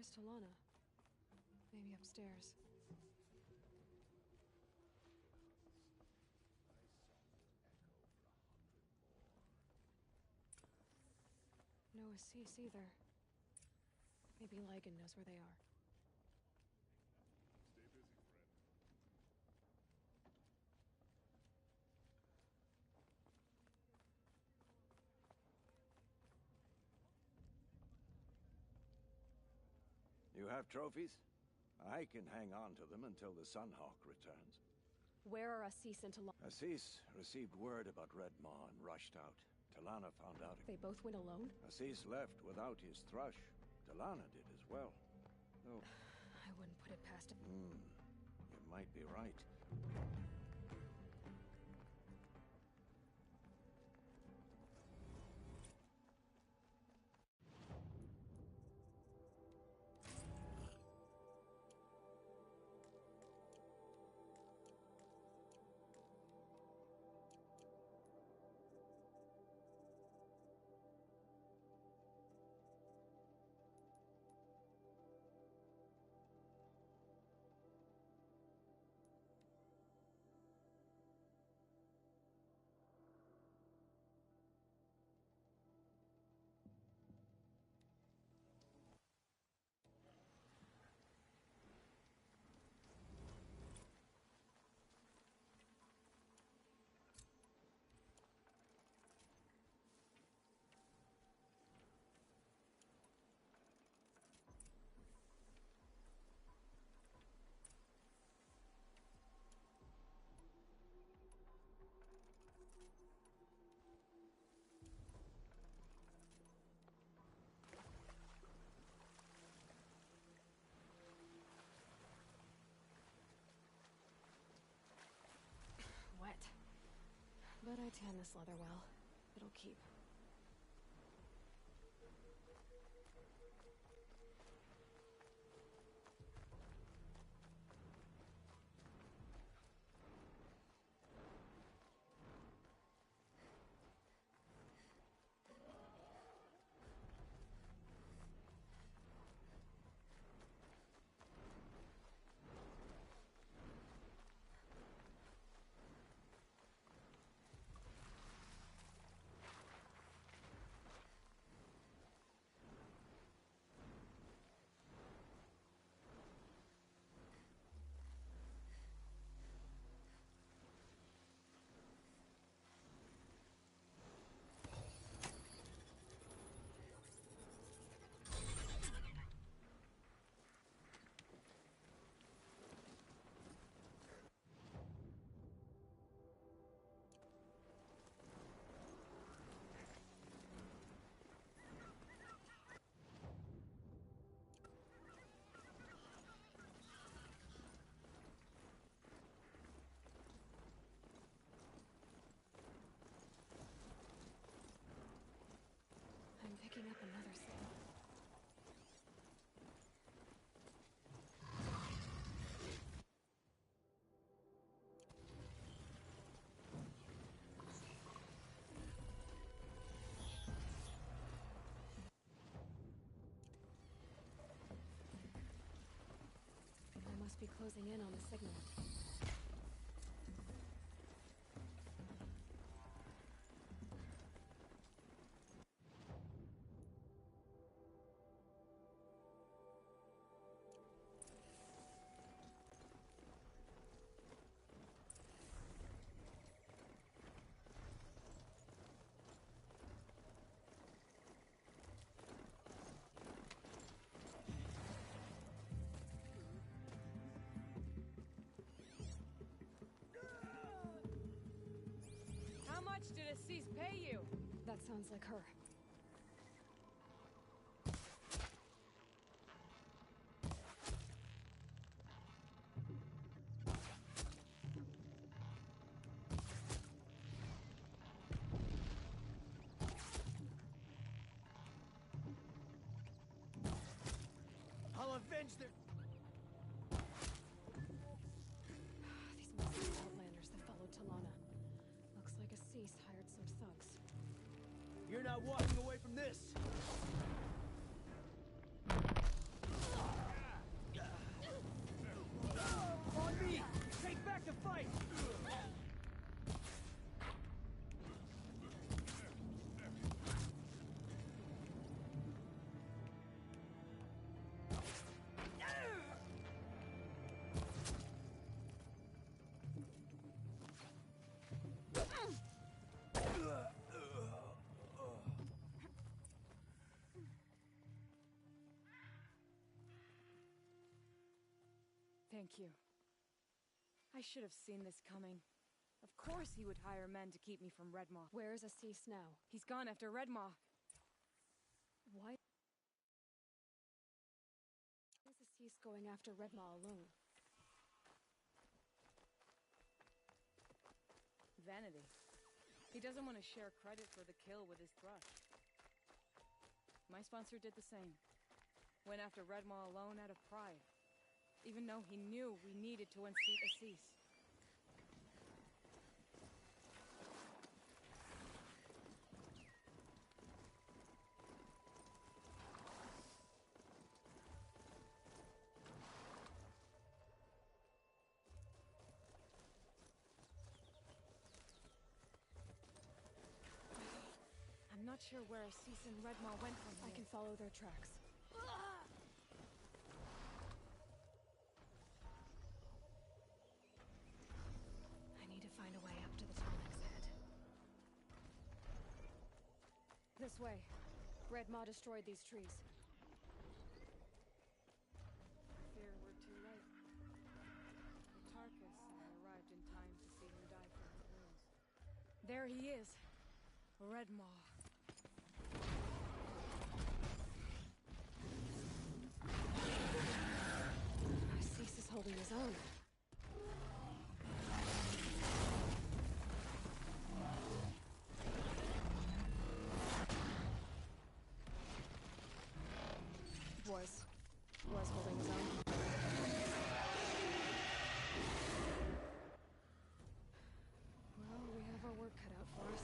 Where's Talana? Maybe upstairs. No Assis either. Maybe Ligon knows where they are. Stay busy, friend. You have trophies? I can hang on to them until the Sunhawk returns. Where are Assis and Talana? Assis received word about Red Maw and rushed out. Talana found out. They both went alone? Assis left without his thrush. Talana did as well. No. I wouldn't put it past him. You might be right. Wet. But I tan this leather well. It'll keep. I'm picking up another signal. I must be closing in on the signal. How much did Assis pay you? That sounds like her. I'll avenge their... These must be outlanders that followed Talana. Looks like Assis hired some thugs. You're not walking away from this! Thank you. I should have seen this coming. Of course he would hire men to keep me from Redmaw. Where's Assis now? He's gone after Redmaw. Why is Assis going after Redmaw alone? Vanity. He doesn't want to share credit for the kill with his thrush. My sponsor did the same. Went after Redmaw alone out of pride. Even though he knew we needed to unseat Assis. I'm not sure where Assis and Redmaw went from here. I can follow their tracks. I need to find a way up to the tunnel's head. This way. Redmaw destroyed these trees. I fear we're too late. Tarkus and I arrived in time to see him die from his wounds. There he is. Redmaw. Assis is holding his own. Was holding his own. Well, we have our work cut out for us.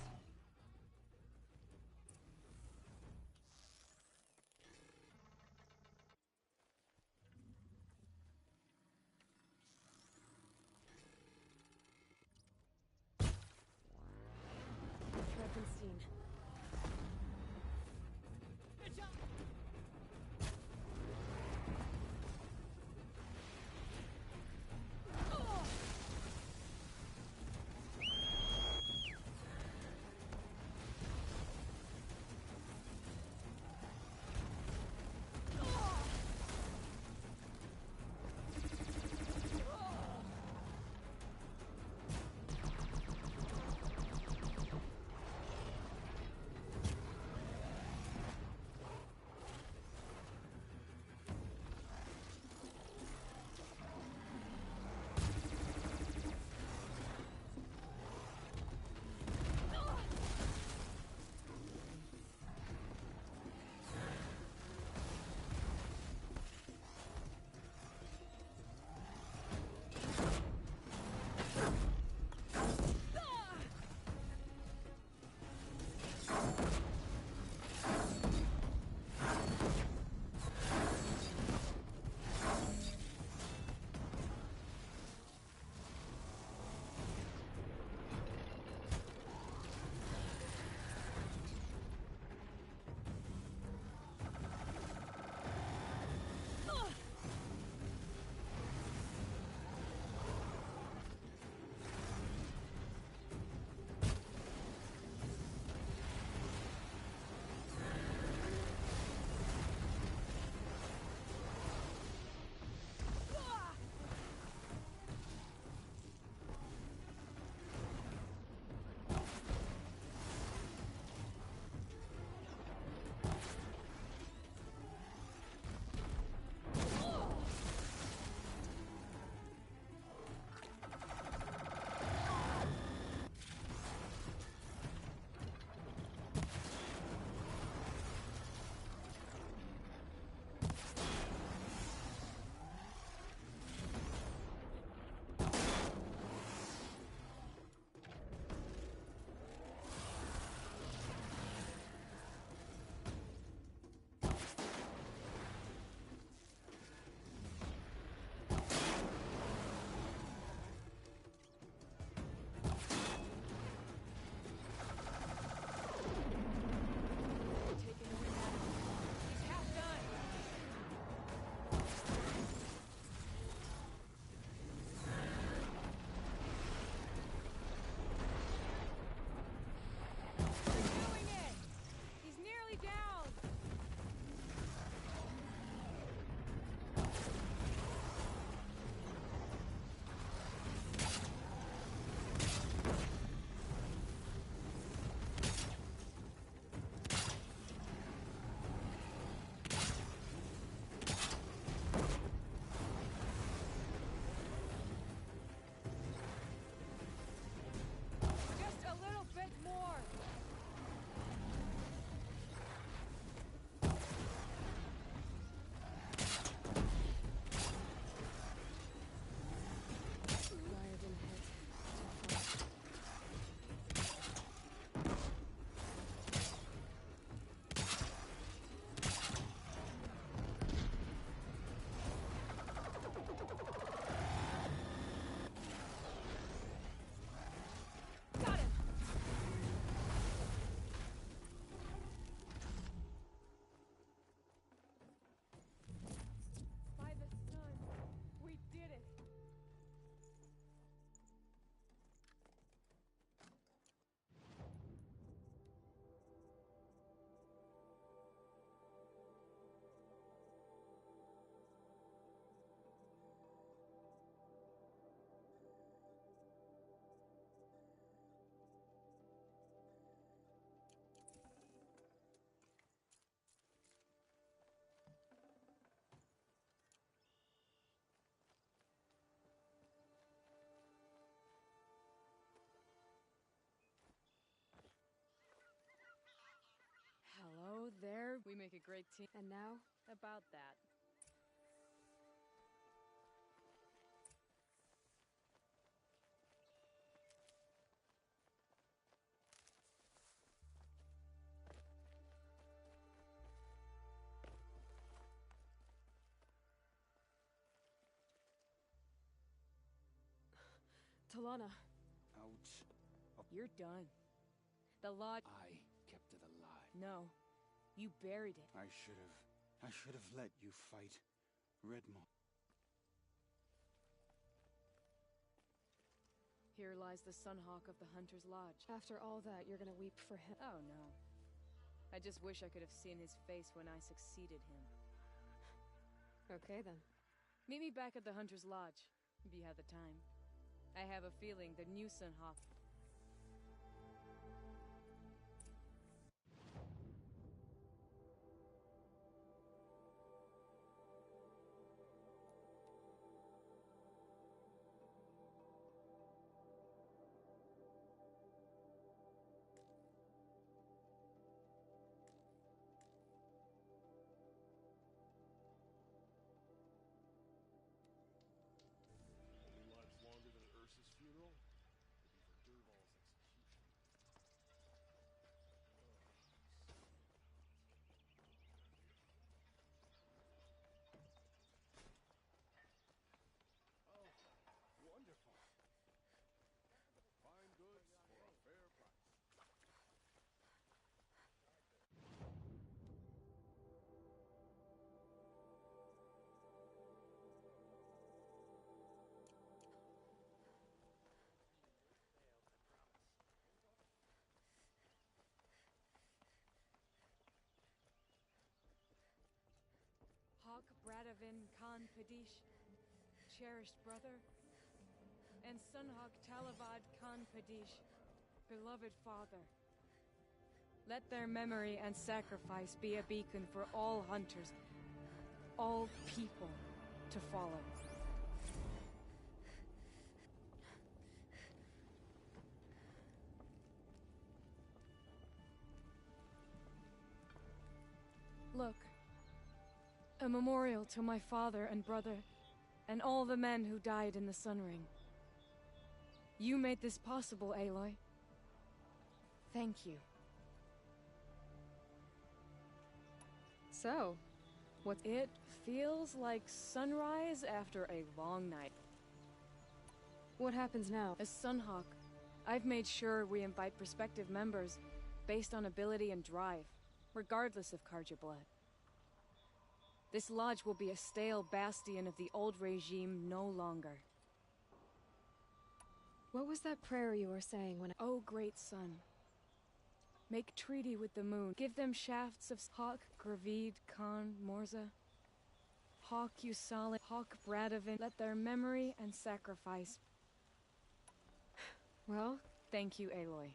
Hello there. We make a great team. And now? About that. Talana. Ouch. You're done. The lodge... I kept it alive. No. You buried it. I should have let you fight Redmaw. Here lies the Sunhawk of the Hunter's Lodge. After all that, you're gonna weep for him. Oh, no. I just wish I could have seen his face when I succeeded him. Okay, then. Meet me back at the Hunter's Lodge, if you have the time. I have a feeling the new Sunhawk... Lives longer than Ursa's funeral? Could be for Durval's execution. Oh, wonderful. Fine goods for a fair price. Hawk Bradavin Khan Padish, cherished brother, and Sunhawk Talavad Khan Padish, beloved father. Let their memory and sacrifice be a beacon for all hunters, all people, to follow. Look. A memorial to my father and brother, and all the men who died in the Sun Ring. You made this possible, Aloy. Thank you. So, what... It feels like sunrise after a long night. what happens now? As Sunhawk, I've made sure we invite prospective members based on ability and drive, regardless of Carja blood. This lodge will be a stale bastion of the old regime no longer. What was that prayer you were saying when I... O great sun, make treaty with the moon. Give them shafts of Hawk Gravid Khan Morza. Hawk Usalin, Hawk Bradavin. Let their memory and sacrifice... Well? Thank you, Aloy.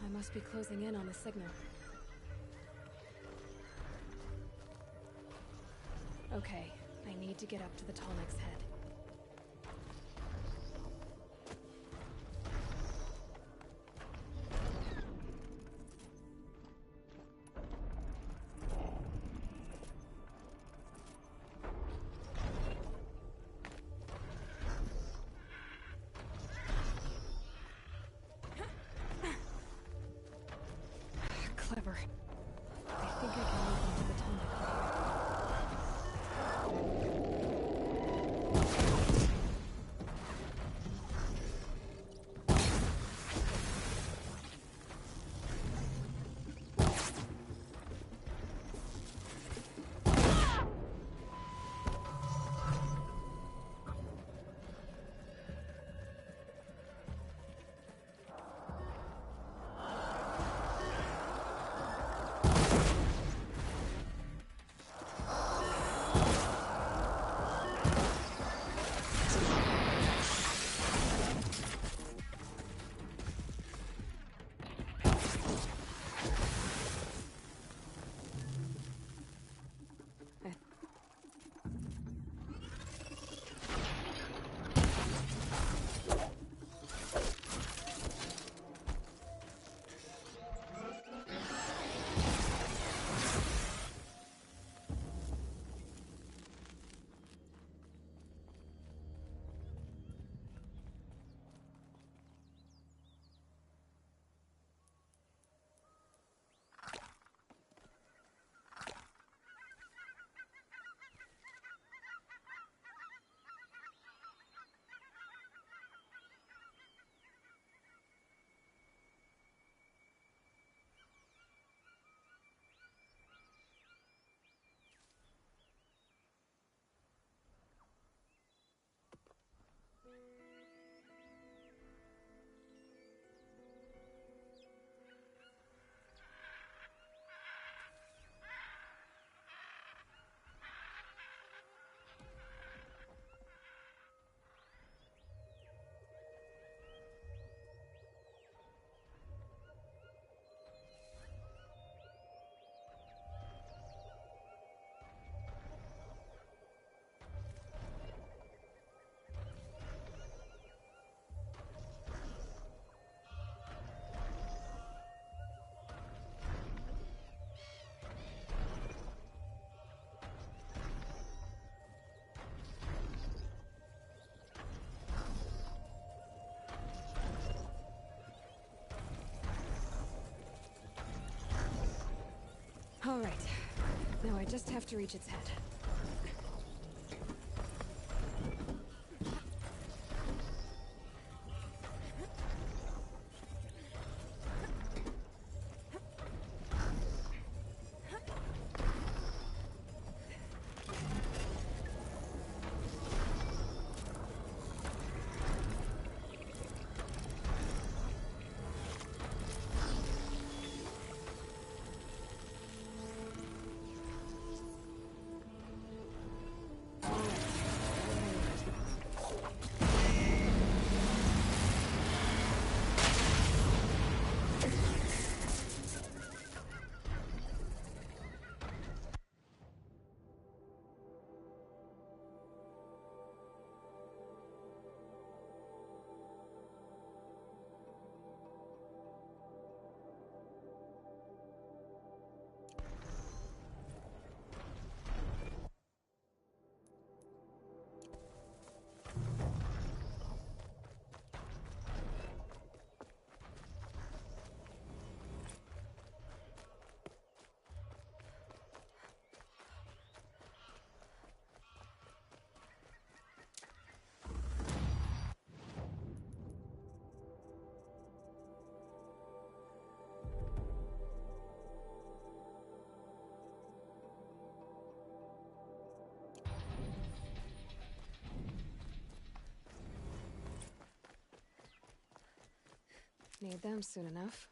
I must be closing in on the signal. Okay, I need to get up to the Tallneck's head. Clever. I think I can move onto the Tallneck from All right. Now I just have to reach its head. Need them soon enough.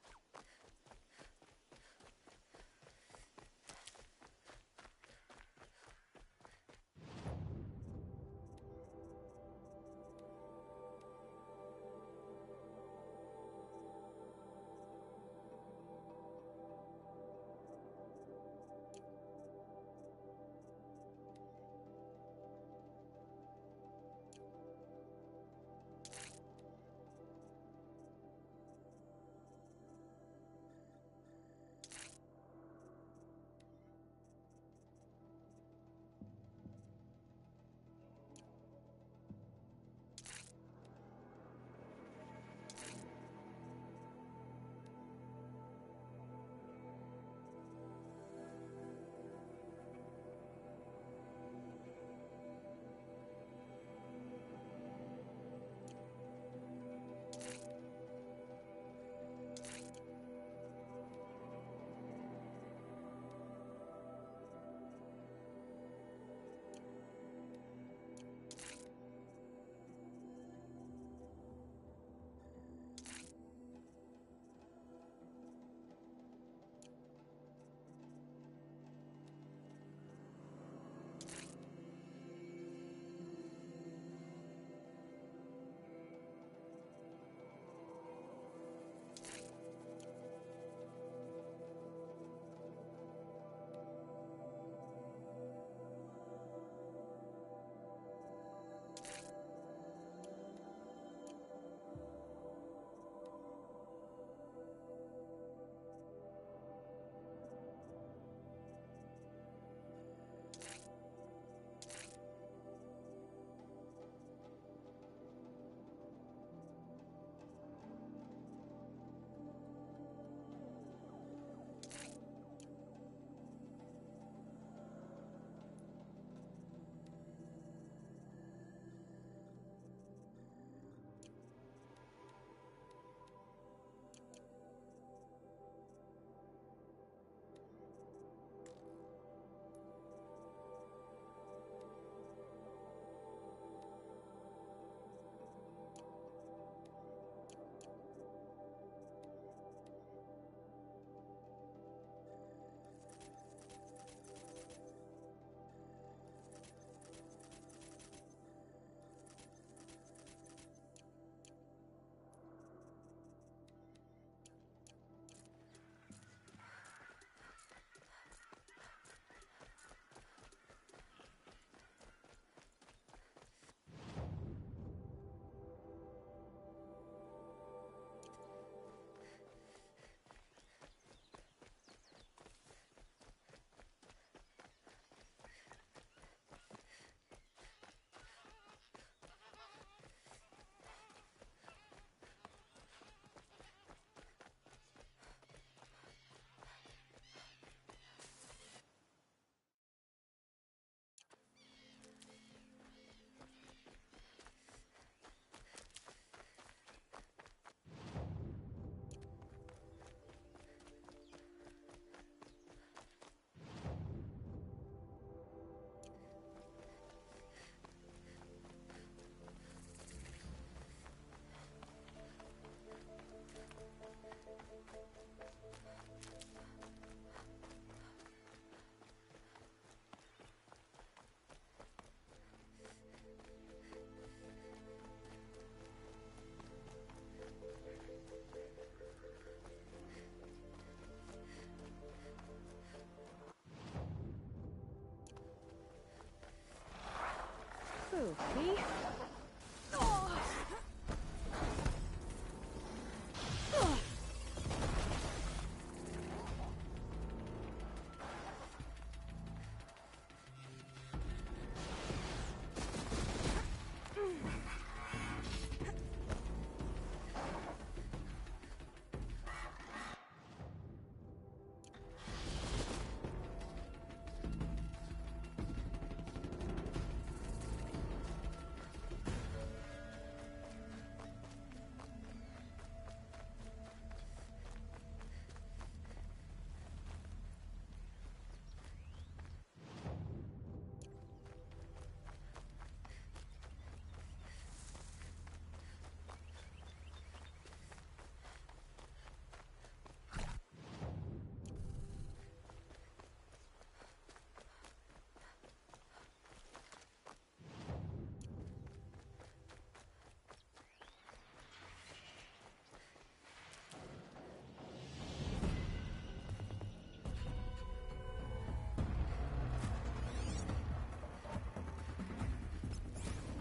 Trophy.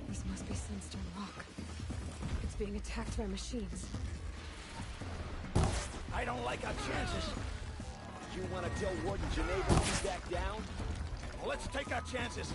This must be Sunstone Rock. It's being attacked by machines. I don't like our chances. You want to tell Warden Geneva to back down? Well, let's take our chances.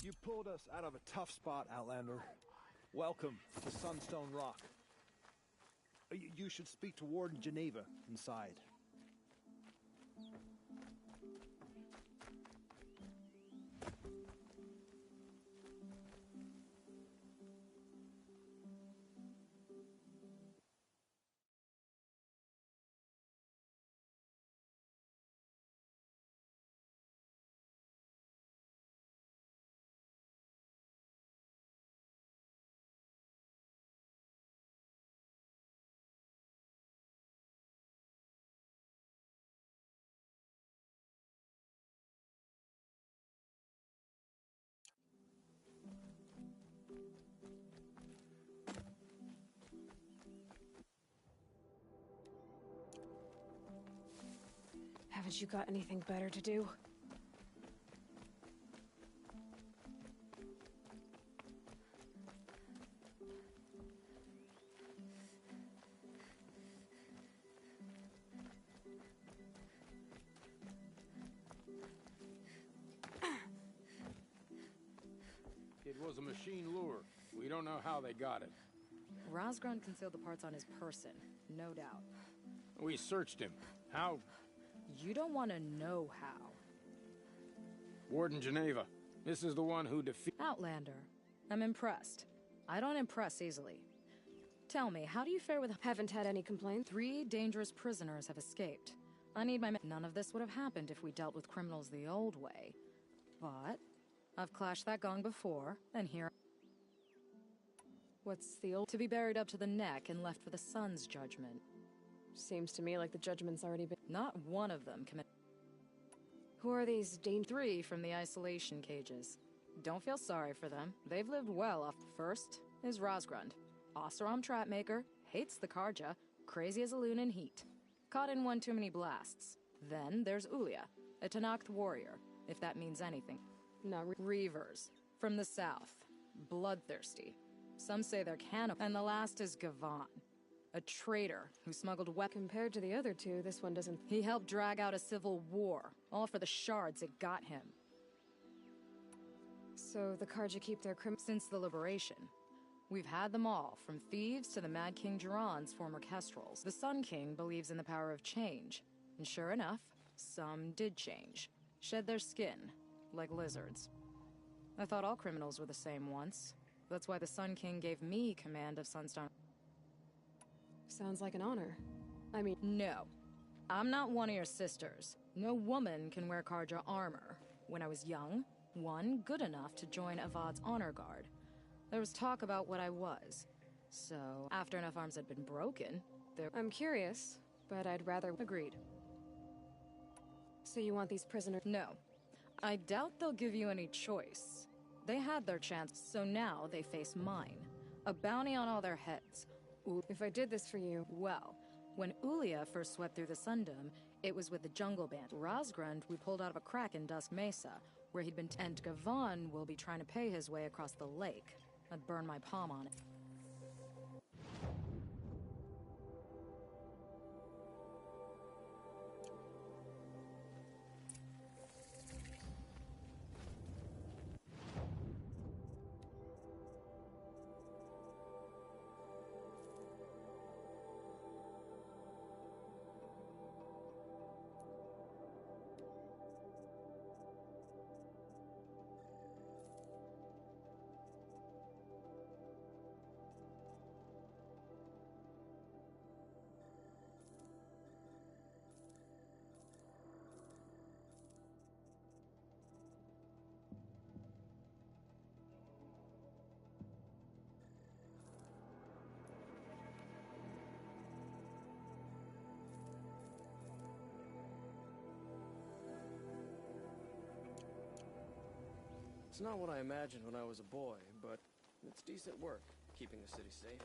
You pulled us out of a tough spot, Outlander. Welcome to Sunstone Rock. You should speak to Warden Geneva inside. Haven't you got anything better to do? It was a machine lure. We don't know how they got it. Rosgron concealed the parts on his person, no doubt. We searched him. How? You don't want to know how. Warden Geneva. This is the one who defeated... Outlander. I'm impressed. I don't impress easily. Tell me, how do you fare with... Haven't had any complaints. 3 dangerous prisoners have escaped. I need my... None of this would have happened if we dealt with criminals the old way. But I've clashed that gong before, and here... What's the old... To be buried up to the neck and left for the sun's judgment. Seems to me like the judgment's already been... Not one of them commit... Who are these 3 from the isolation cages. Don't feel sorry for them. They've lived well off... First is Rosgrund. Oseram Trapmaker, hates the Karja, crazy as a loon in heat. Caught in one too many blasts. Then there's Ulia, a Tanakh warrior, if that means anything. Not Reavers, from the south. Bloodthirsty. Some say they're cannibals. And the last is Gavan, a traitor who smuggled weapons. Compared to the other 2, this one doesn't... He helped drag out a civil war, all for the shards it got him. So the Karja keep their Since the liberation. We've had them all, from thieves to the Mad King Jiran's former kestrels. The Sun King believes in the power of change. And sure enough, some did change. Shed their skin, like lizards. I thought all criminals were the same once. That's why the Sun King gave me command of Sunstone. Sounds like an honor. I mean... No. I'm not one of your sisters. No woman can wear Karja armor. When I was young, one good enough to join Avad's honor guard. There was talk about what I was. So, after enough arms had been broken, I'm curious, but I'd rather... Agreed. So you want these prisoners... No. I doubt they'll give you any choice. They had their chance, so now they face mine. A bounty on all their heads. If I did this for you... Well, when Ulia first swept through the Sundom, it was with the jungle band. Rosgrund we pulled out of a crack in Dusk Mesa, where he'd been... And Gavan will be trying to pay his way across the lake. I'd burn my palm on it. It's not what I imagined when I was a boy, but it's decent work, keeping the city safe.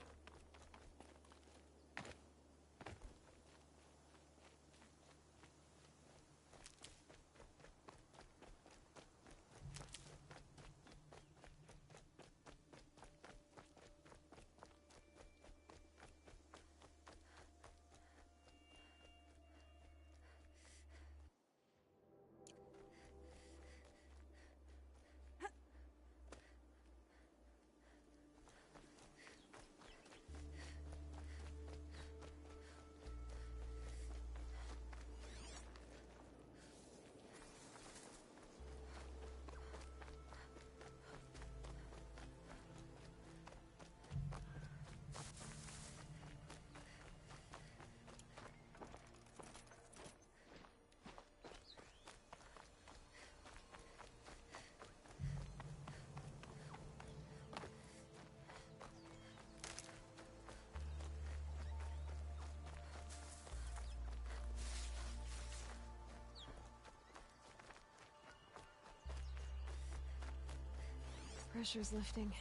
Pressure's lifting.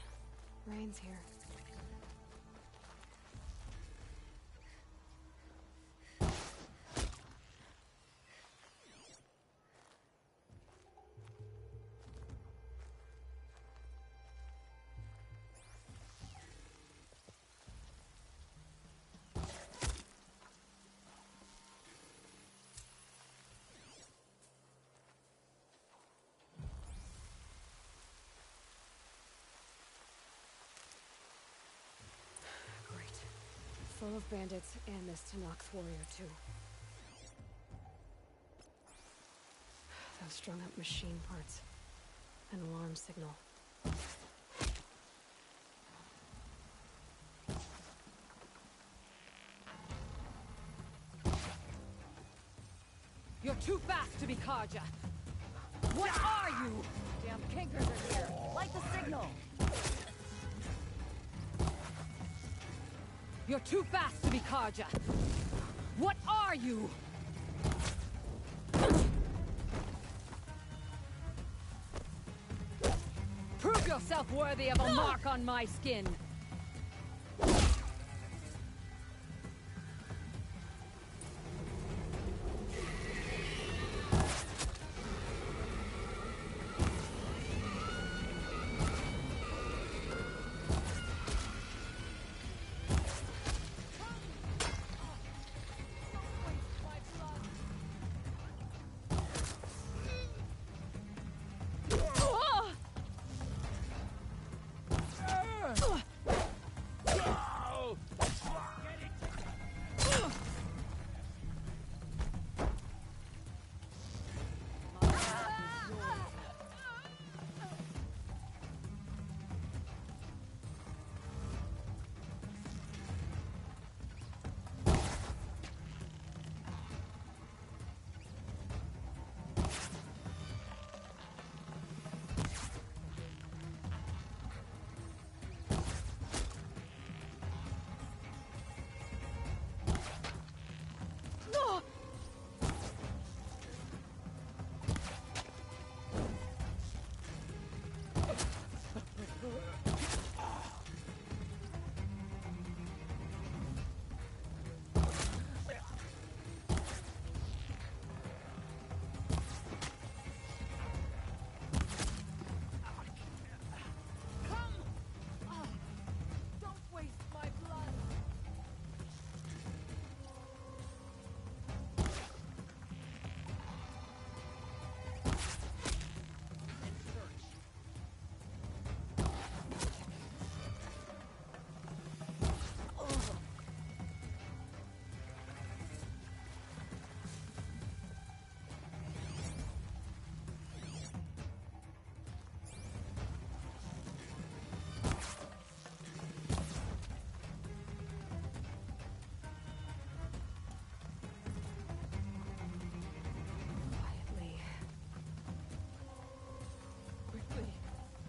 Rain's here. Full of bandits and this Tanakh warrior, too. Those strung up machine parts. An alarm signal. too fast to be Karja. What are you? Damn kinkers are here. Light the signal. You're too fast to be Karja. What are you? Prove yourself worthy of a mark on my skin.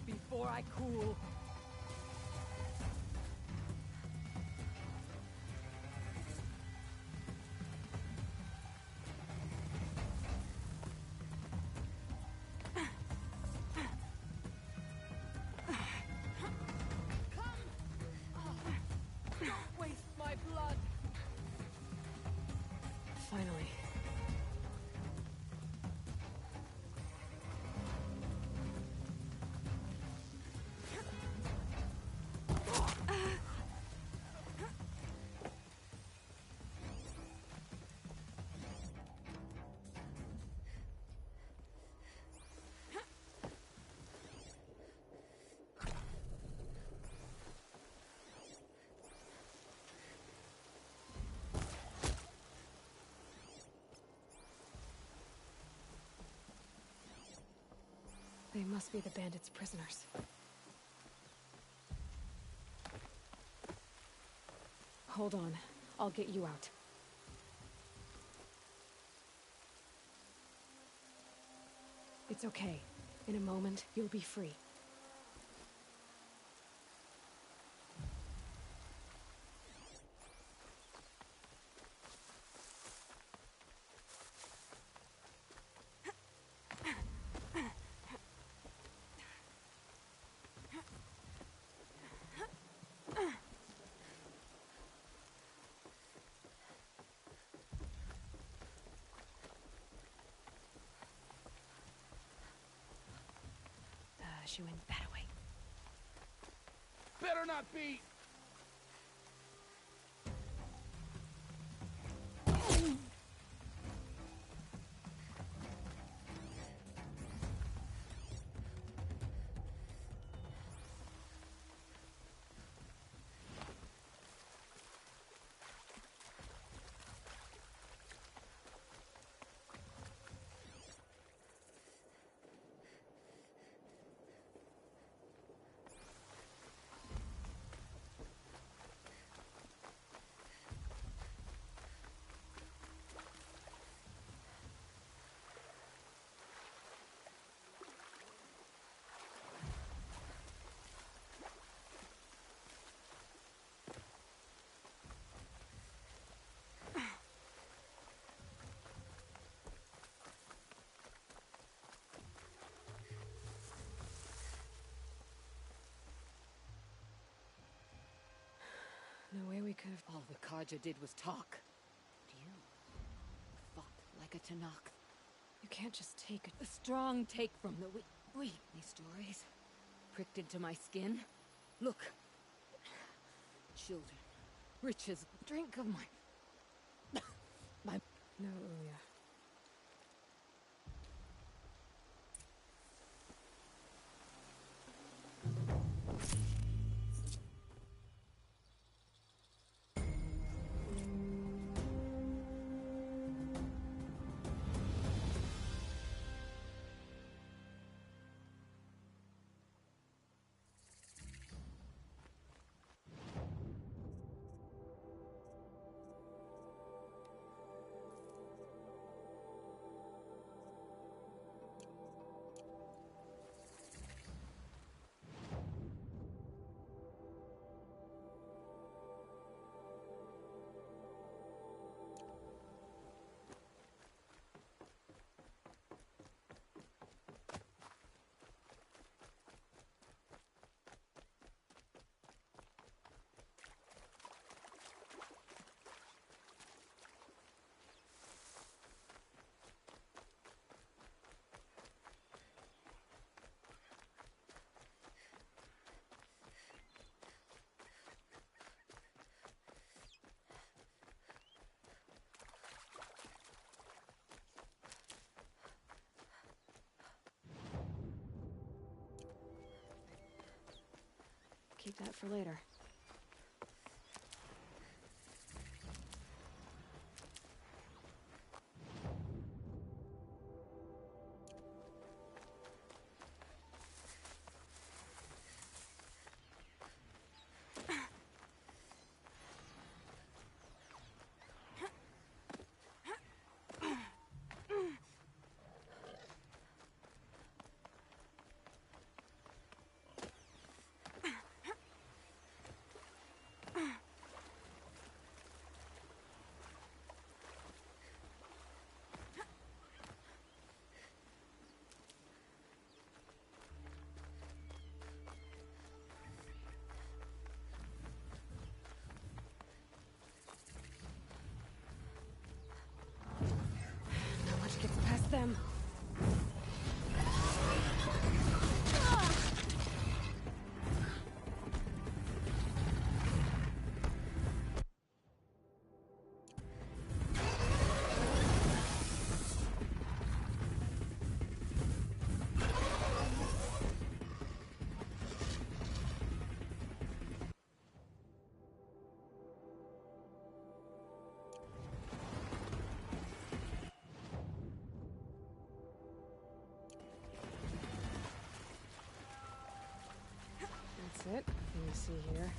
Before I cool. Don't waste my blood. Finally. They must be the bandits' prisoners. Hold on. I'll get you out. It's okay. In a moment, you'll be free. She went that way. Better not be! could have... All the Kaja did was talk. But you fought like a Tanakh. You can't just take The strong take from the weak. These stories pricked into my skin. Look. Children. Riches. Drink of my... No, Uya. Keep that for later. Not much gets past them. That's it. Let me see here.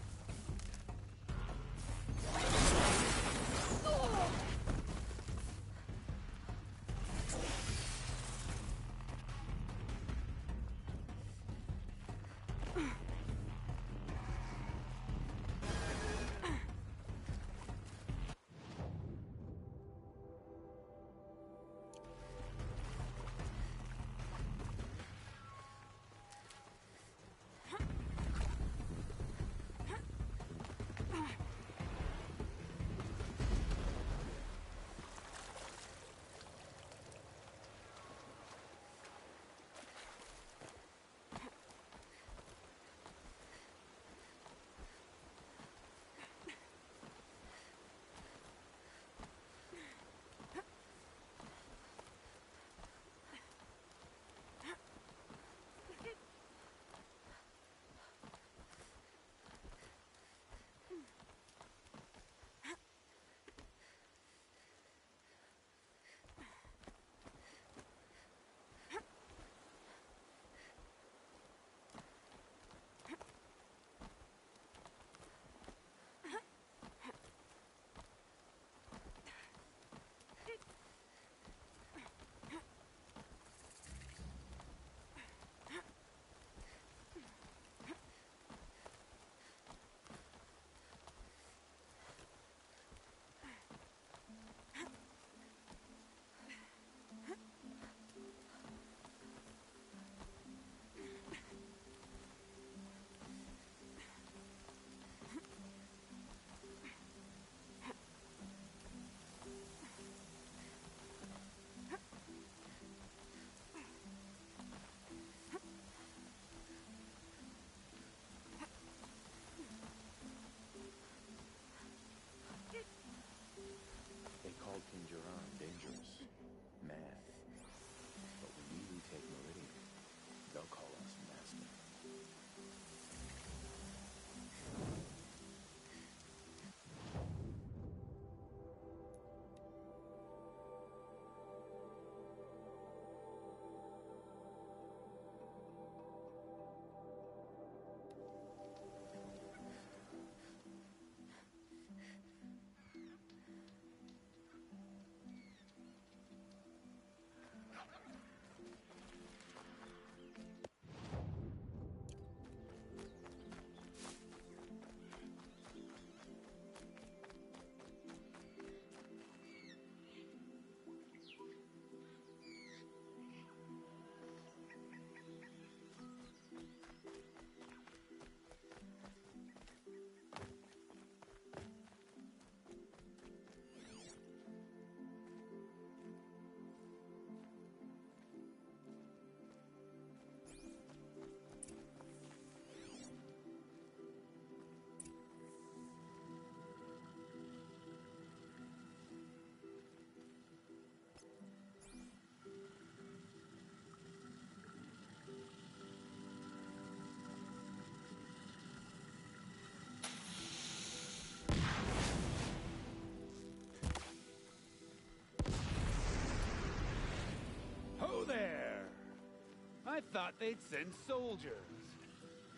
thought they'd send soldiers.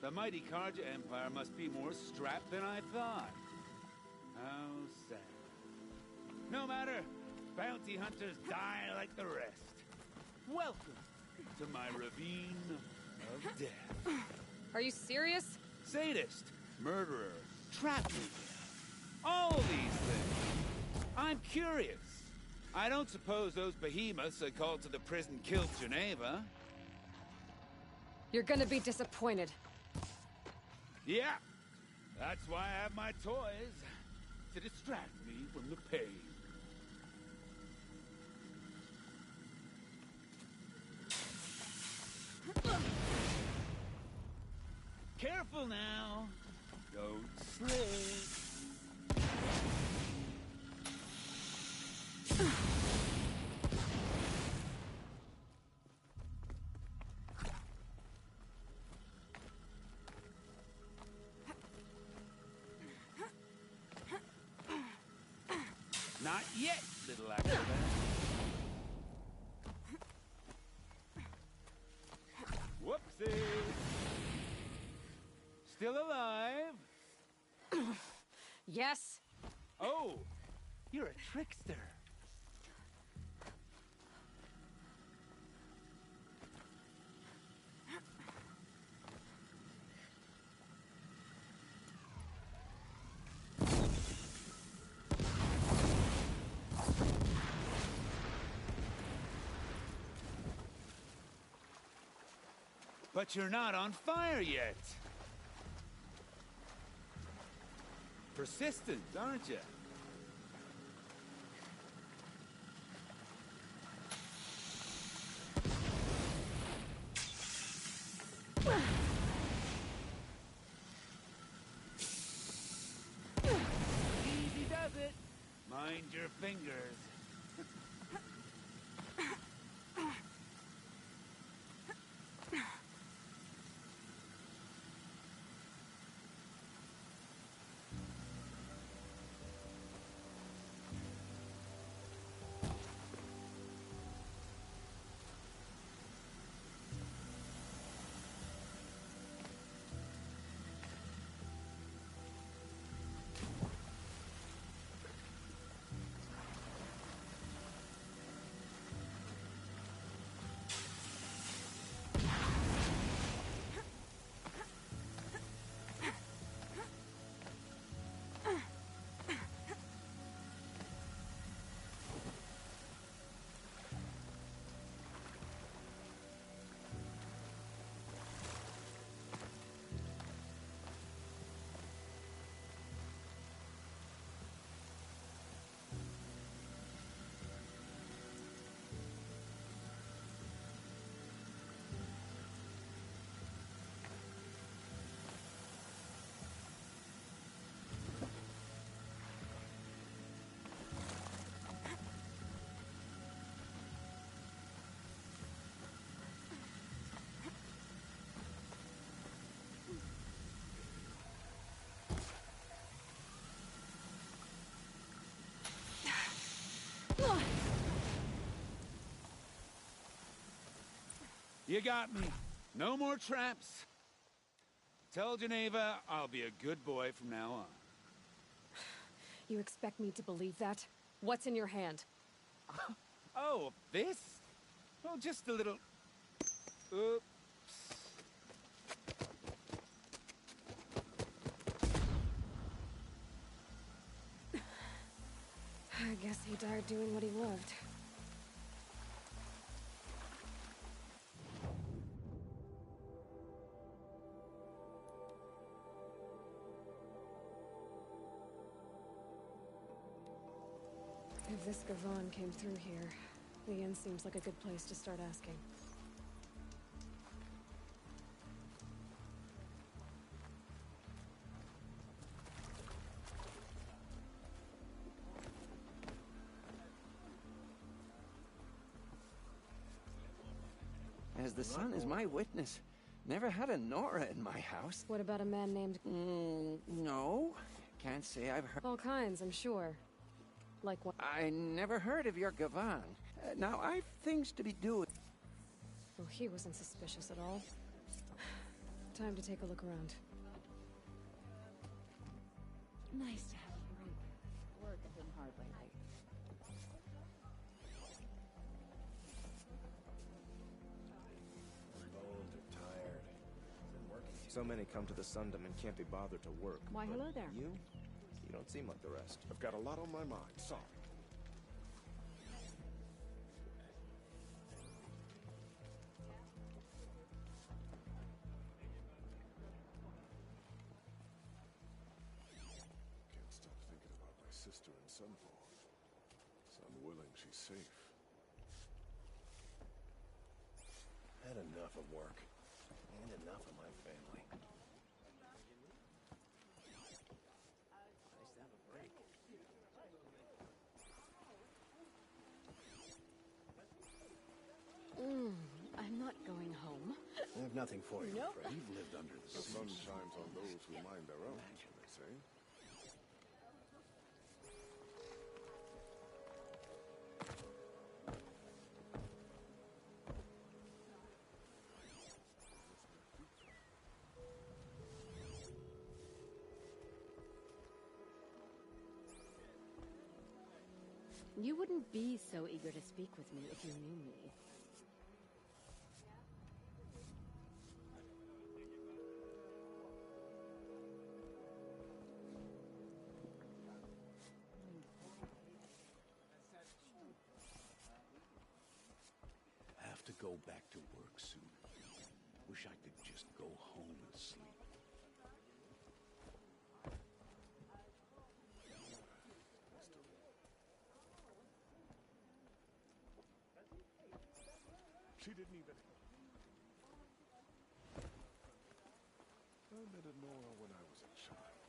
The mighty Karja Empire must be more strapped than I thought. How sad. No matter, bounty hunters die like the rest. Welcome to my ravine of death. Are you serious? Sadist, murderer, trap me. All these things. I'm curious. I don't suppose those behemoths I called to the prison killed Geneva. You're gonna be disappointed. Yeah, that's why I have my toys. To distract me from the pain. Careful now. Don't slip. Not yet, little acrobat. Whoopsie. Still alive? Yes? Oh, you're a trickster. But you're not on fire yet. Persistent, aren't you? Easy does it. Mind your fingers. You got me. No more traps. Tell Geneva I'll be a good boy from now on. You expect me to believe that? What's in your hand? Oh, this? Oh, just a little... Oops. I guess he died doing what he loved. If this Gavan came through here, the inn seems like a good place to start asking. As the sun is my witness, never had a Nora in my house. What about a man named... No. Can't say I've heard... All kinds, I'm sure. Like what? I never heard of your Gavan. Now, I've things to be doing. Well, he wasn't suspicious at all. Time to take a look around. Nice to have you around. Work has been hard lately. Bones are tired. Been working So many come to the Sundom and can't be bothered to work. Why, but hello there. You don't seem like the rest. I've got a lot on my mind. Sorry. Can't stop thinking about my sister and Sunfall. So I'm willing she's safe. Had enough of work. And enough of my family. Nice to have a break. I'm not going home. I have nothing for you, Nope. Fred. You've lived under the The sun sea. shines on those who mind their own, so they say. You wouldn't be so eager to speak with me if you knew me. Have to go back to work soon. Wish I could just go home and sleep. She didn't even... I met Nora when I was a child.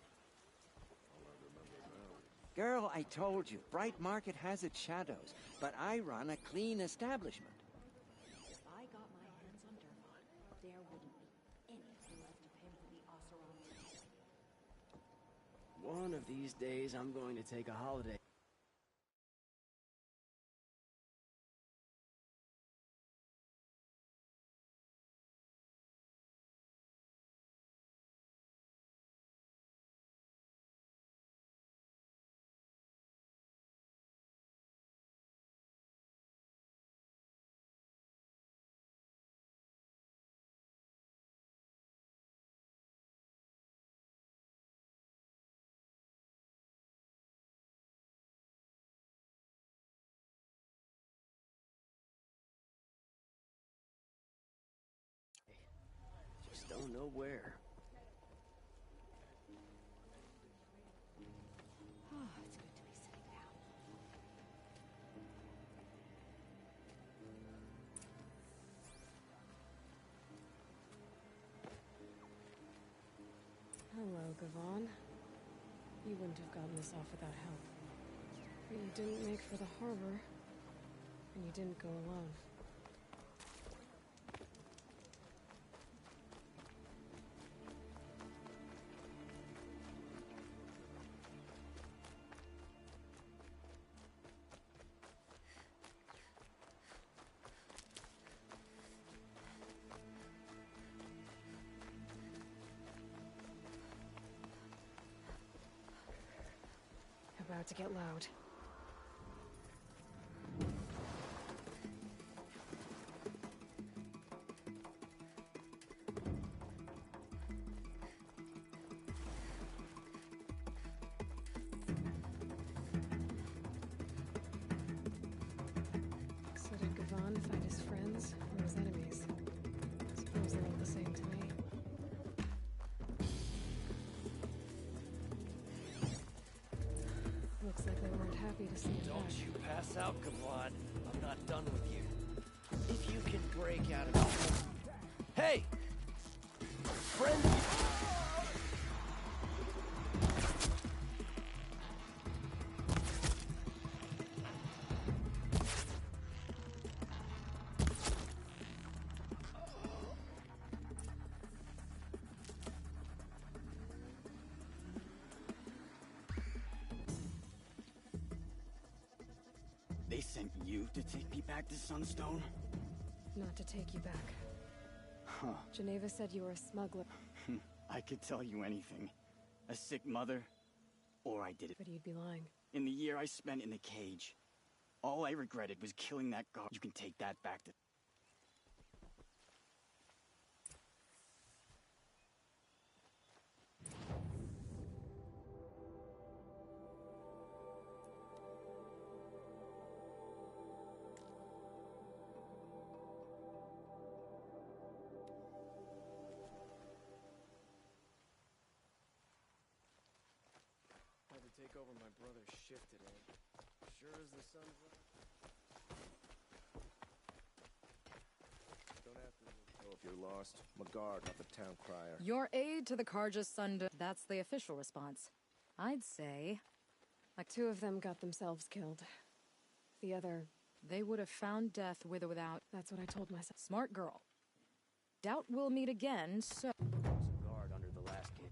All I remember now is... Girl, I told you, Bright Market has its shadows, but I run a clean establishment. If I got my hands on Durban, there wouldn't be anything left of him for the Oseram to take. One of these days, I'm going to take a holiday. Just don't know where. Oh, it's good to be sitting down. Hello, Gavon. You wouldn't have gotten this off without help. But you didn't make for the harbor, and you didn't go alone. About to get loud. So did Gavon find his friends or his enemies? Suppose they're all the same to me. Looks like they weren't happy to see him Don't back. you pass out, Gavon. I'm not done with you. If you can break out of it. Hey! Friend! They sent you to take me back to Sunstone? not to take you back. Huh. Geneva said you were a smuggler. I could tell you anything. A sick mother, or I did it. But you'd be lying. In the year I spent in the cage, all I regretted was killing that guard. You can take that back to... Had to take over my brother's shift today. Sure as the sun's up. Don't have to look. Oh, if you're lost, I'm a guard, not the town crier. Your aid to the Karja Sunda. That's the official response. I'd say... Like 2 of them got themselves killed. The other... They would have found death with or without... That's what I told myself. Smart girl. Doubt we'll meet again, so... guard under the last kid.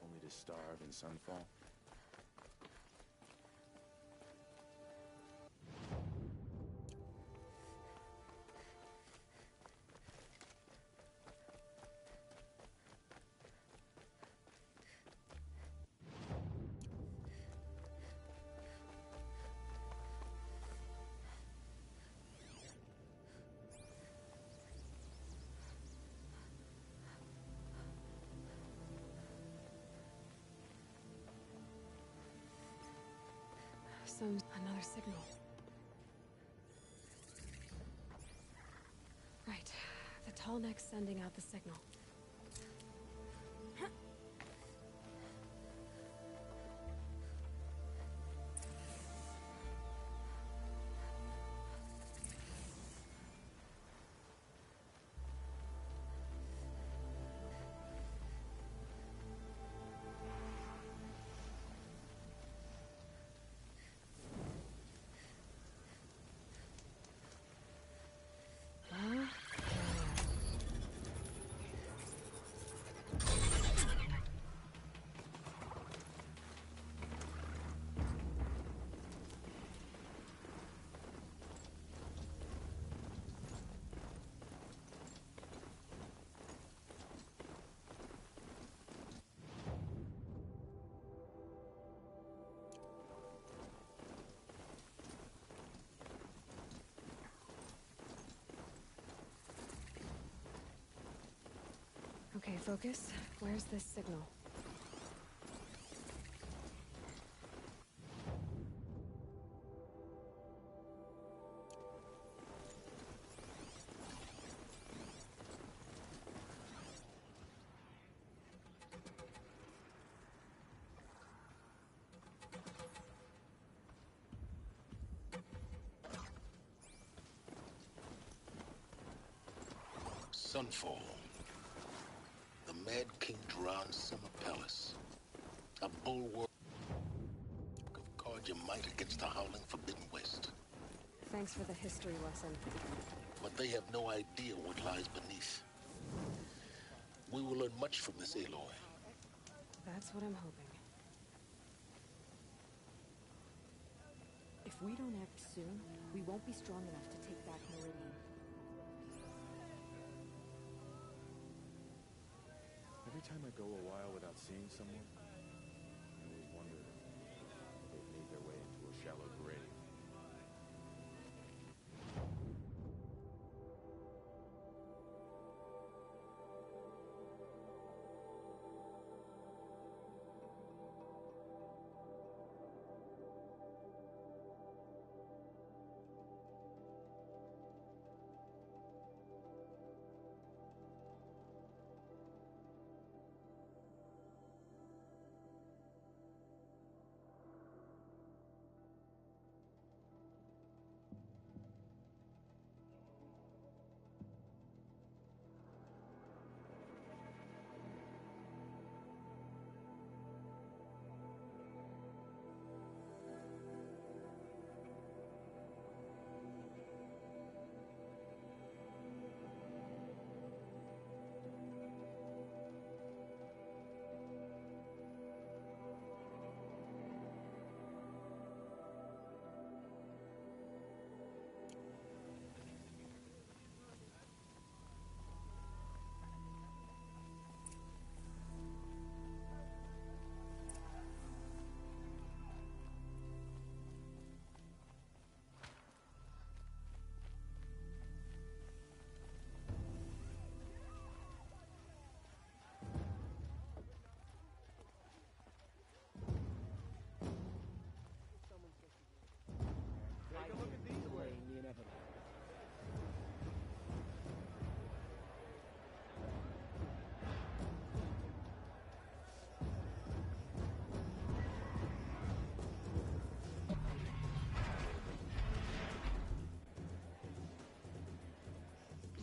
Only to starve in Sunfall? Another signal. Right. The tall neck's sending out the signal. Okay, focus. Where's this signal? Sunfall. The Mad King Duran's summer palace. A bulwark of Carja might against the howling Forbidden West. Thanks for the history lesson. But they have no idea what lies beneath. We will learn much from this Aloy. That's what I'm hoping. If we don't act soon, we won't be strong enough to take back Meridian. Every time I go a while without seeing someone, I always wonder if they've made their way into a shallow grave.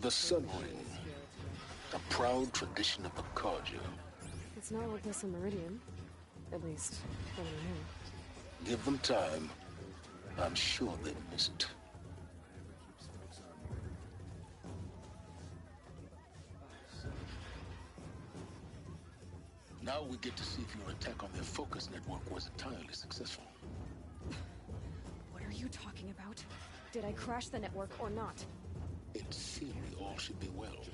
The Sun Ring, a proud tradition of Akarja. It's not like this in Meridian. At least, from what I know. Give them time. I'm sure they miss it. Now we get to see if your attack on their focus network was entirely successful. What are you talking about? Did I crash the network or not? In theory, all should be well.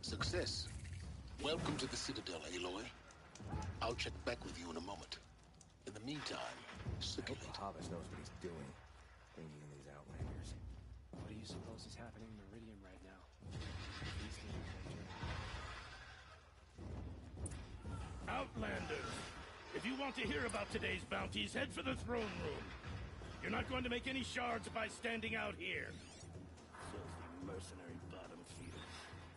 Success. Welcome to the Citadel, Aloy. I'll check back with you in a moment. In the meantime, circulate. Harvest knows what he's doing, bringing in these Outlanders. What do you suppose is happening in Meridian right now? Outlanders! If you want to hear about today's bounties, head for the throne room. You're not going to make any shards by standing out here. Filthy mercenary bottom feeder.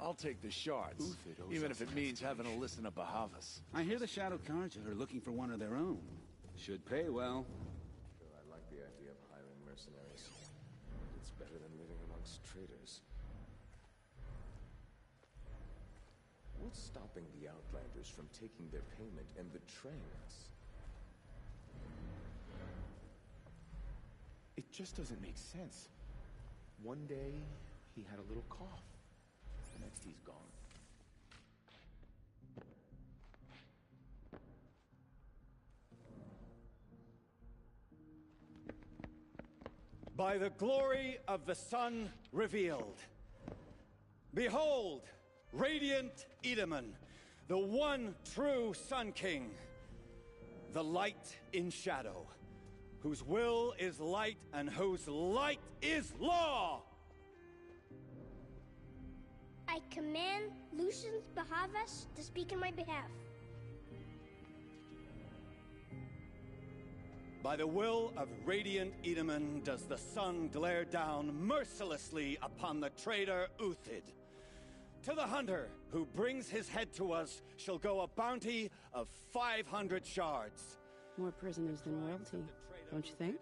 I'll take the shards, even if it means having to listen to Bahavas. I hear the Shadow Carja are looking for one of their own. Should pay well. Sure, I like the idea of hiring mercenaries. It's better than living amongst traitors. What's stopping the Outlanders from taking their payment and betraying us? It just doesn't make sense. One day, he had a little cough. The next, he's gone. By the glory of the sun revealed. Behold, radiant Edaman, the one true Sun King, the light in shadow, whose will is light and whose light is law! I command Lucius Bahavas to speak in my behalf. By the will of radiant Edaman does the sun glare down mercilessly upon the traitor Uthid. To the hunter who brings his head to us shall go a bounty of 500 shards. More prisoners than royalty, don't you think?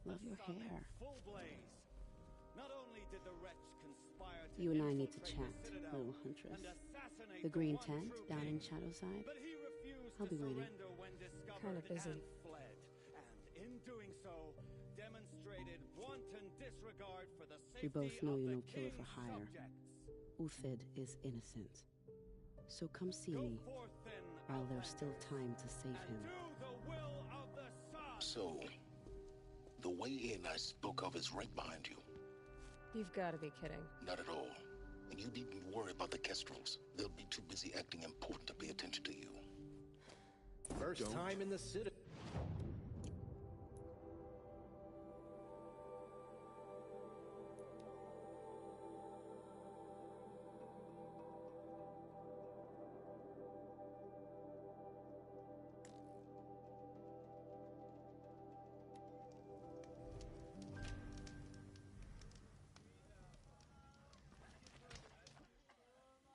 Love your hair. did the wretch conspire to You and I need to infiltrate chat, the Citadel little and huntress. assassinate The green one tent true down in king. Shadowside. But he refused I'll to be waiting. surrender when discovered Kinda busy. and fled. And in doing so, demonstrated wanton disregard for the safety We both know of you're the no killer for king's hire. subjects. Uthid is innocent. So come see me while there's still time to save him. So, the way in I spoke of is right behind you. You've got to be kidding. Not at all. And you needn't worry about the Kestrels. They'll be too busy acting important to pay attention to you. First time in the city.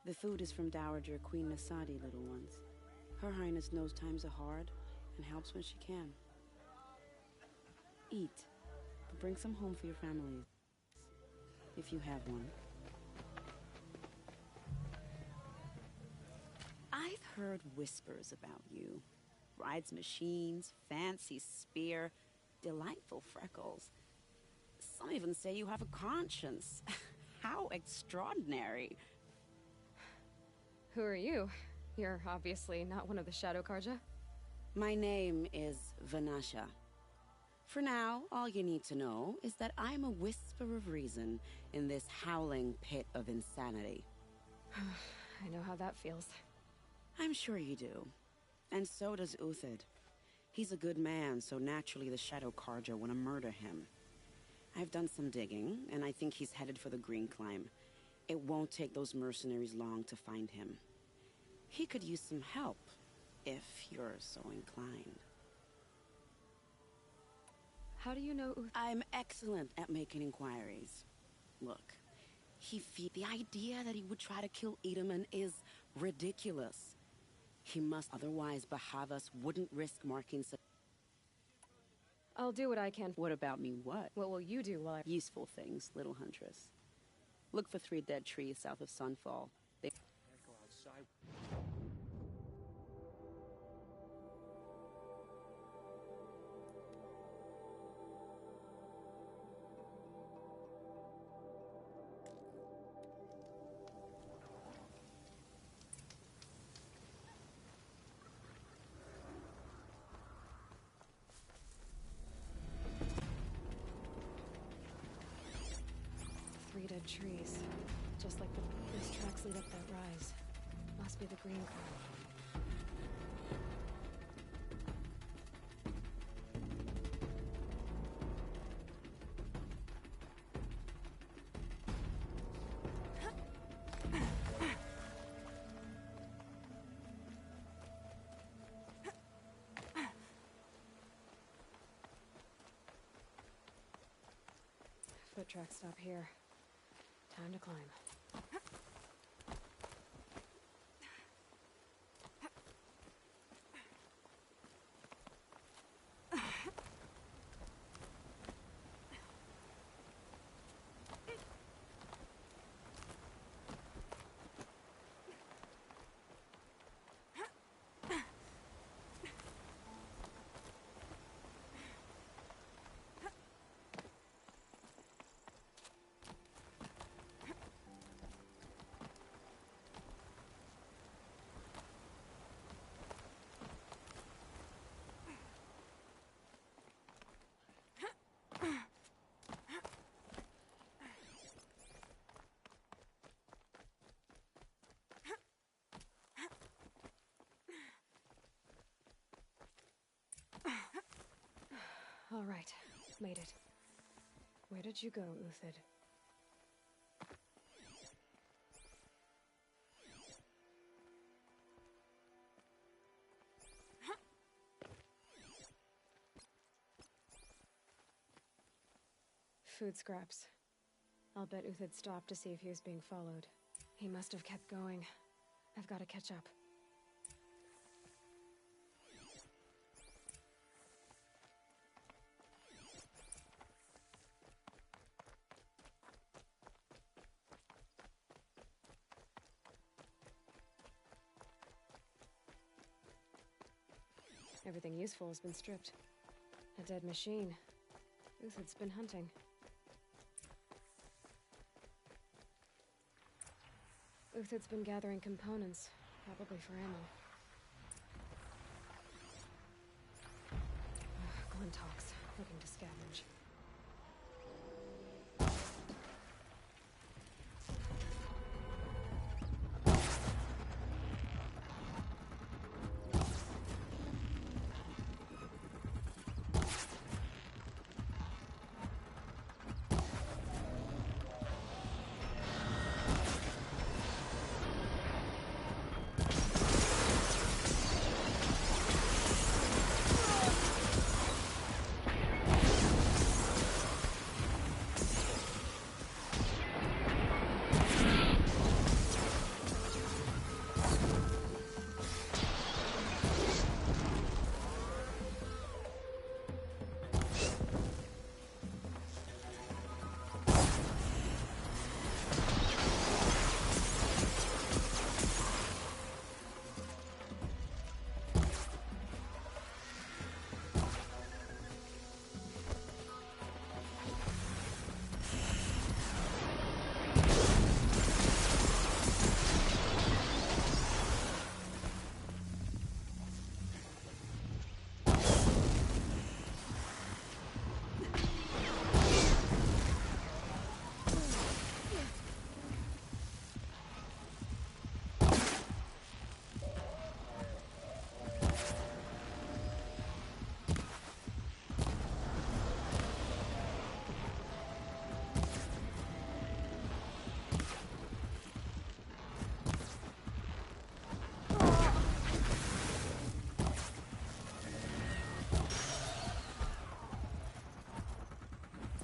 The food is from Dowager Queen Nasadi, little ones. Her Highness knows times are hard and helps when she can. Eat, but bring some home for your families, if you have one. I've heard whispers about you. Rides machines, fancy spear, delightful freckles. Some even say you have a conscience. How extraordinary. Who are you? You're obviously not one of the Shadow Karja. My name is Vanasha. For now, all you need to know is that I'm a whisper of reason in this howling pit of insanity. I know how that feels. I'm sure you do. And so does Uthid. He's a good man, so naturally the Shadow Karja want to murder him. I've done some digging, and I think he's headed for the Green Climb. It won't take those mercenaries long to find him. He could use some help, if you're so inclined. How do you know I'm excellent at making inquiries. Look, the idea that he would try to kill Edelman is ridiculous. He must, otherwise Bahavas wouldn't risk marking such... I'll do what I can. What about me, what? What will you do while I... Useful things, little huntress. Look for 3 dead trees south of Sunfall. They Can't go outside. Dead trees. Just like these tracks lead up that rise. Must be the Green Climb. Foot tracks stop here. Time to climb. All right, made it. Where did you go, Uthid? Food scraps. I'll bet Uthid stopped to see if he was being followed. He must have kept going. I've got to catch up. Everything useful has been stripped. A dead machine. Uthid's been hunting. Uthid's been gathering components, probably for ammo. Glintox, looking to scavenge.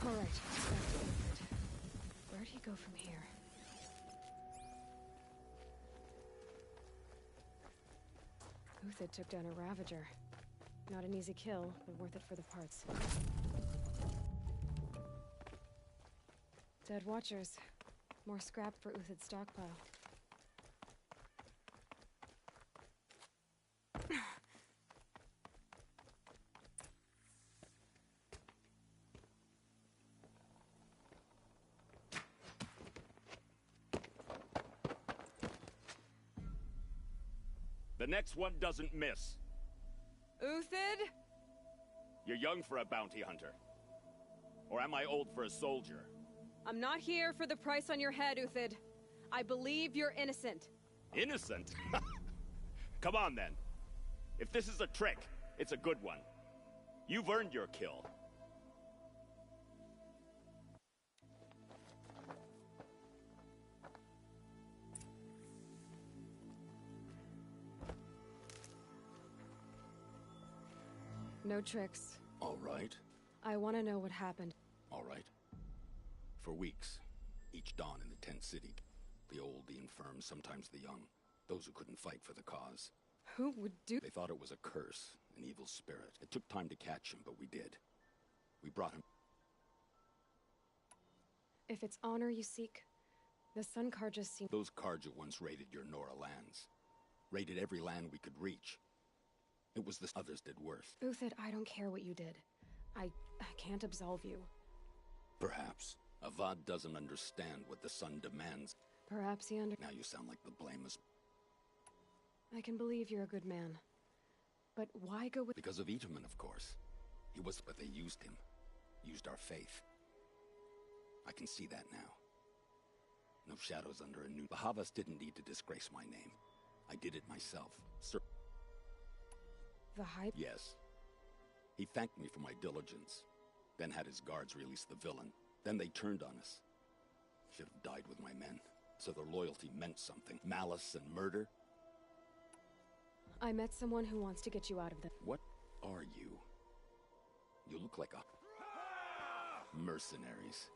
Alright, back to Uthid. Where'd he go from here? Uthid took down a Ravager. Not an easy kill, but worth it for the parts. Dead Watchers. More scrap for Uthid's stockpile. The next one doesn't miss. Uthid? You're young for a bounty hunter. Or am I old for a soldier? I'm not here for the price on your head, Uthid. I believe you're innocent. Innocent? Come on, then. If this is a trick, it's a good one. You've earned your kill. No tricks. All right. I want to know what happened. All right. For weeks, each dawn in the tent city, the old, the infirm, sometimes the young, those who couldn't fight for the cause. Who would do— They thought it was a curse, an evil spirit. It took time to catch him, but we did. We brought him. If it's honor you seek, the Sun Karja seem— Those Karja once raided your Nora lands. Raided every land we could reach. It was the others did worse. Uthid, I don't care what you did. I can't absolve you. Perhaps. Avad doesn't understand what the sun demands. Perhaps he under— Now you sound like the blameless. I can believe you're a good man. But why go with— Because of Itaman, of course. He was, but they used him. Used our faith. I can see that now. No shadows under a new— Bahavas didn't need to disgrace my name. I did it myself. Sir. The hype? Yes. He thanked me for my diligence. Then had his guards release the villain. Then they turned on us. Should have died with my men. So their loyalty meant something. Malice and murder. I met someone who wants to get you out of the— What are you? You look like a— mercenaries.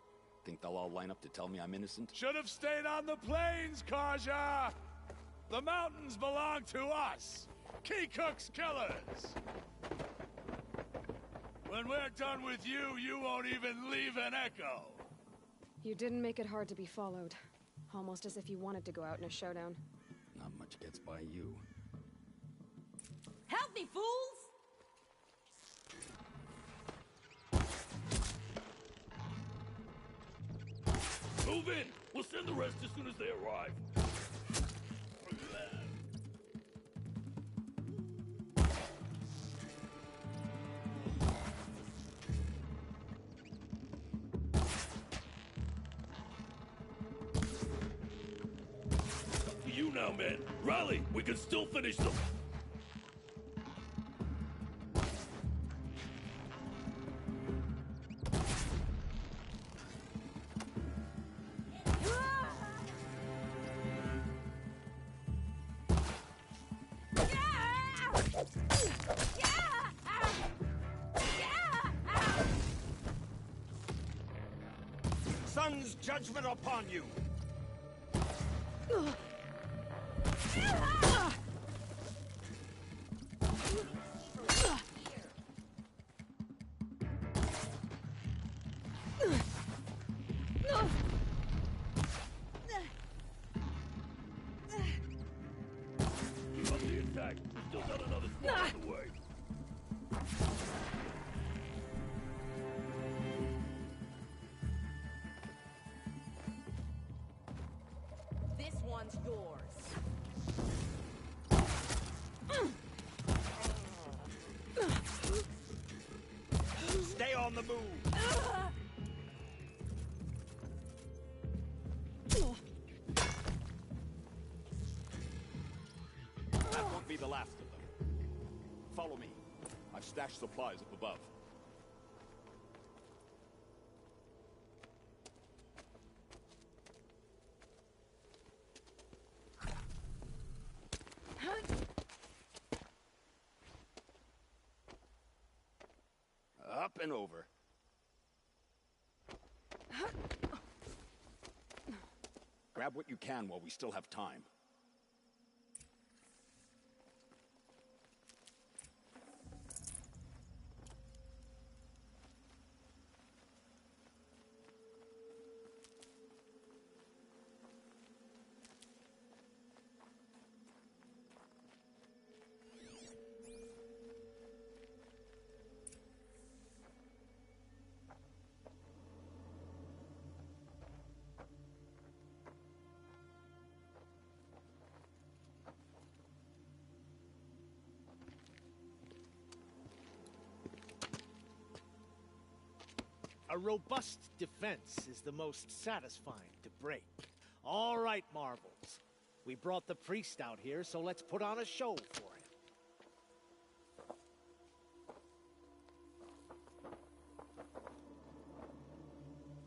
Think they'll all line up to tell me I'm innocent? Should have stayed on the plains, Karja! The mountains belong to us! Keycook's killers! When we're done with you, you won't even leave an echo! You didn't make it hard to be followed. Almost as if you wanted to go out in a showdown. Not much gets by you. Help me, fools! Move in! We'll send the rest as soon as they arrive. Up to you now, man. Rally! We can still finish them! Sun's judgment upon you! Keep up the attack. We still got another squad on the way. This one's yours. Stay on the move! That won't be the last of them. Follow me. I've stashed supplies up above. Up and over. Grab what you can while we still have time. A robust defense is the most satisfying to break. All right, Marvels. We brought the priest out here, so let's put on a show for him.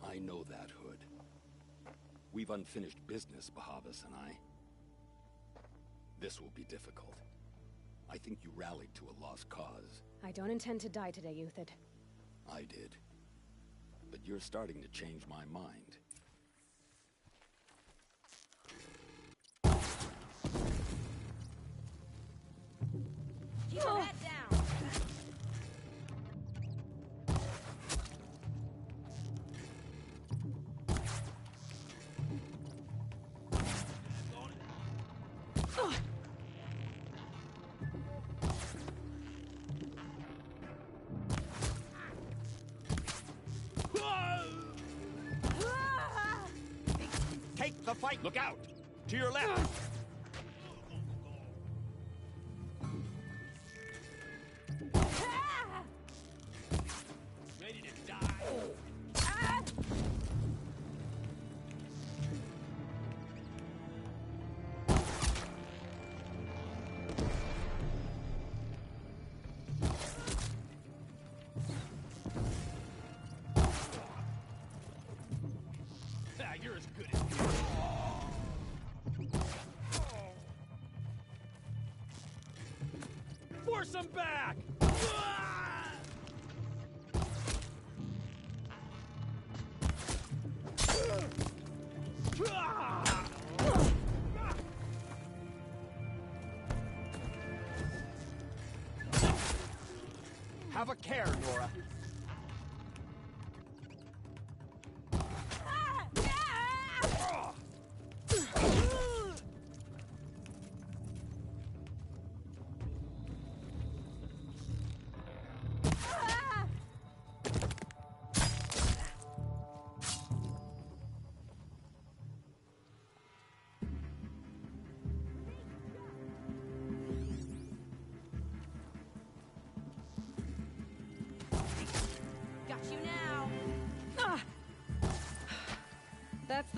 I know that, Hood. We've unfinished business, Bahavas and I. This will be difficult. I think you rallied to a lost cause. I don't intend to die today, Uthid. I did. But you're starting to change my mind. Keep your head down. Take the fight! Look out! To your left! Ready to die? You're as good as Force him back! Have a care, Nora.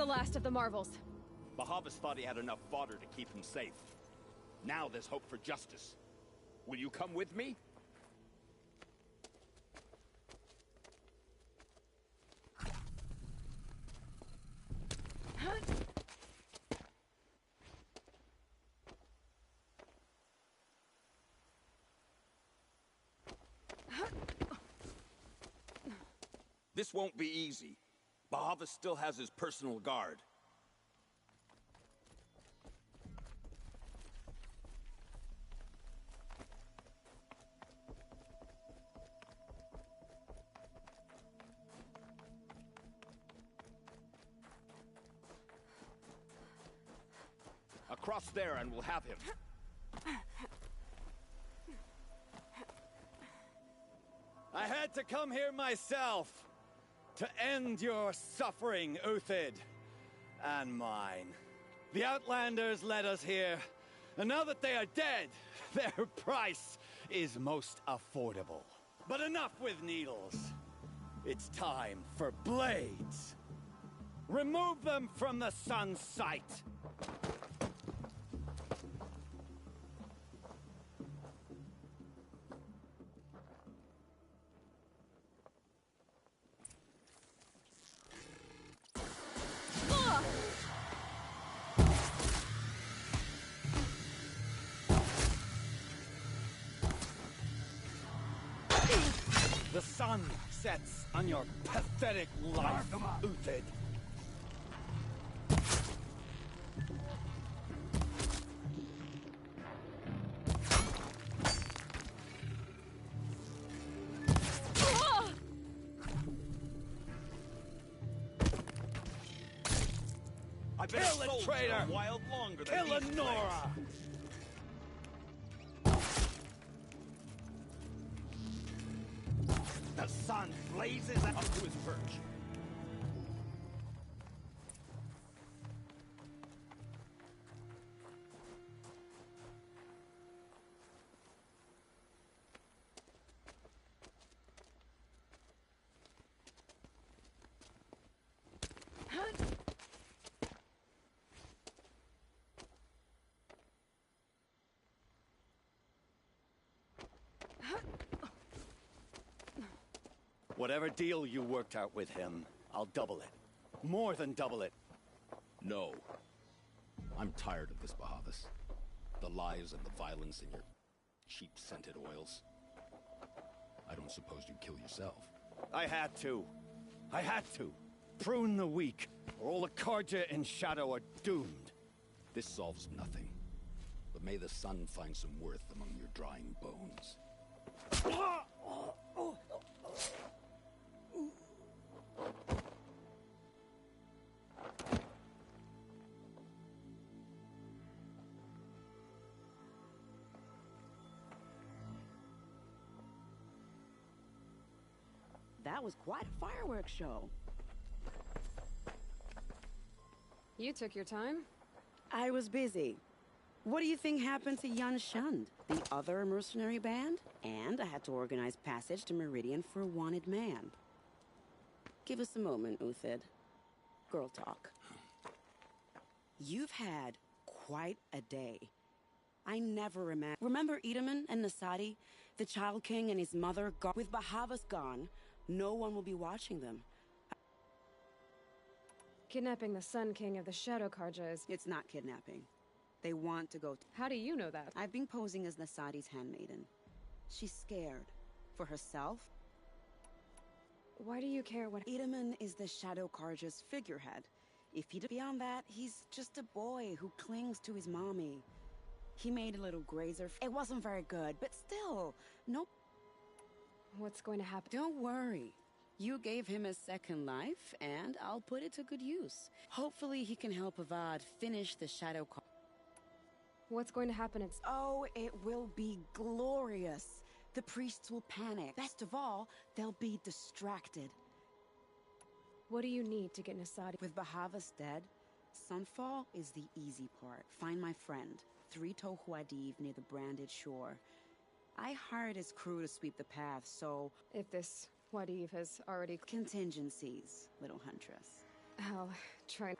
last of the marvels. Bahavas thought he had enough fodder to keep him safe. Now there's hope for justice. Will you come with me? This won't be easy. Bahavas still has his personal guard. Across there and we'll have him. I had to come here myself to end your suffering, Uthid, and mine. The Outlanders led us here, and now that they are dead, their price is most affordable. But enough with needles. It's time for blades. Remove them from the sun's sight. The sun sets on your pathetic life, Uthid. I've been Kill a a soldier traitor! a while longer than Kill these Nora! flames. The sun blazes up to his perch. Whatever deal you worked out with him, I'll double it. More than double it. No. I'm tired of this, Bahavas. The lies and the violence in your cheap-scented oils. I don't suppose you'd kill yourself. I had to. I had to. Prune the weak, or all the Karja in Shadow are doomed. This solves nothing. But may the sun find some worth among your drying bones. That was quite a fireworks show. You took your time? I was busy. What do you think happened to Yan Shund, the other mercenary band? And I had to organize passage to Meridian for a wanted man. Give us a moment, Uthid. Girl talk. You've had quite a day. I never imagined. Remember Edaman and Nasadi? The Child King and his mother? With Bahavas gone, no one will be watching them. Kidnapping the Sun King of the Shadow Karja is... It's not kidnapping. They want to go... How do you know that? I've been posing as Nasadi's handmaiden. She's scared. For herself. Why do you care what... Edaman is the Shadow Karja's figurehead. If he'd beyond that, he's just a boy who clings to his mommy. He made a little grazer. It wasn't very good, but still, nope. What's going to happen? Don't worry. You gave him a second life, and I'll put it to good use. Hopefully he can help Avad finish the Shadow Karja. What's going to happen? Oh, it will be glorious. The priests will panic. Best of all, they'll be distracted. What do you need to get Nasadi? With Bahavas dead, Sunfall is the easy part. Find my friend, 3-Toe Huadiv near the branded shore. I hired his crew to sweep the path, so... If this Huadiv has already... Contingencies, little huntress. I'll try.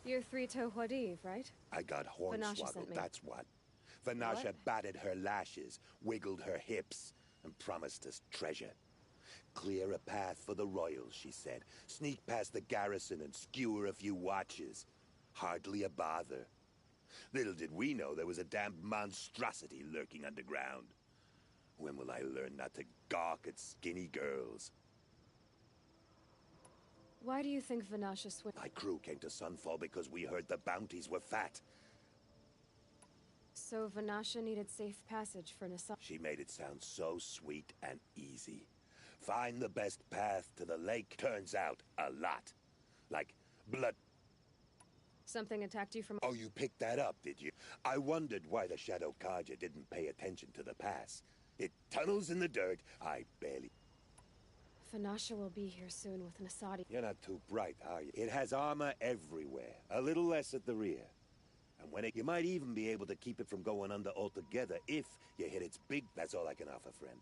You're Three-Toe Huadiv, right? I got Vanasha sent hornswoggled, me. that's what. Vanasha What? batted her lashes, wiggled her hips, and promised us treasure. Clear a path for the royals, she said. Sneak past the garrison and skewer a few watches. Hardly a bother. Little did we know there was a damned monstrosity lurking underground. When will I learn not to gawk at skinny girls? Why do you think Vanasha swim? My crew came to Sunfall because we heard the bounties were fat. So Vanasha needed safe passage for Nasa. She made it sound so sweet and easy. Find the best path to the lake. Turns out a lot. Like blood. Something attacked you from... Oh, you picked that up, did you? I wondered why the Shadow Karja didn't pay attention to the pass. It tunnels in the dirt. I barely... Vanasha will be here soon with Nasadi. You're not too bright, are you? It has armor everywhere. A little less at the rear. And when you might even be able to keep it from going under altogether if you hit its big... That's all I can offer, friend.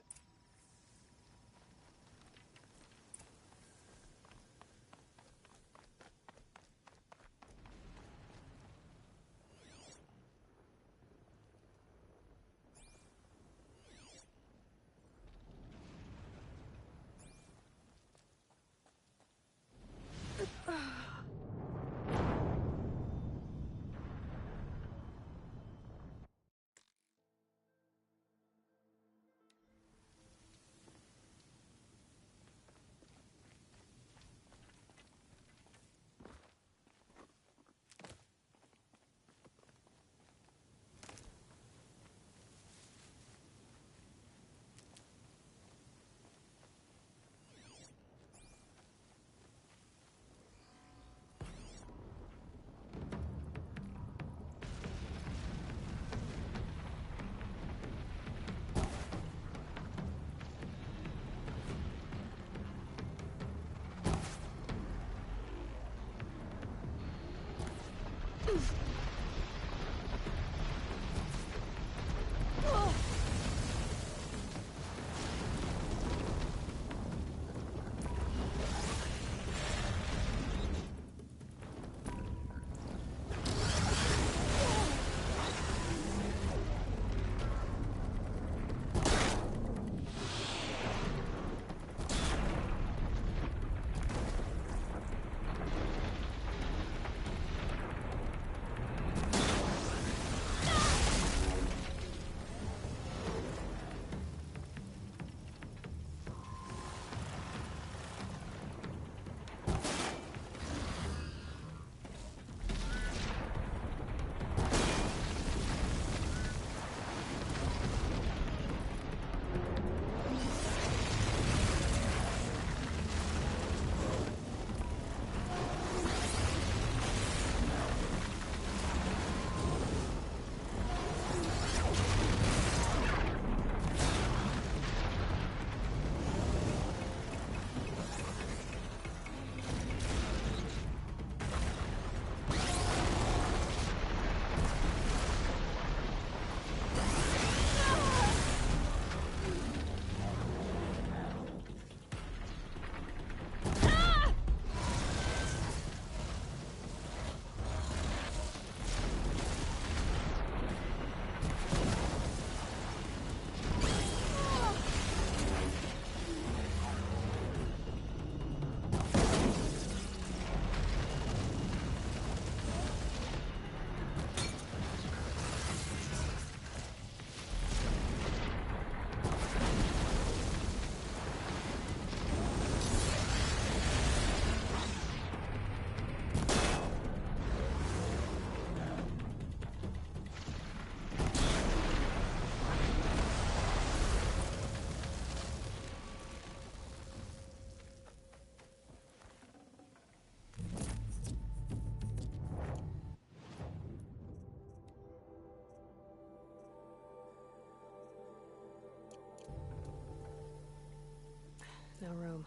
no room.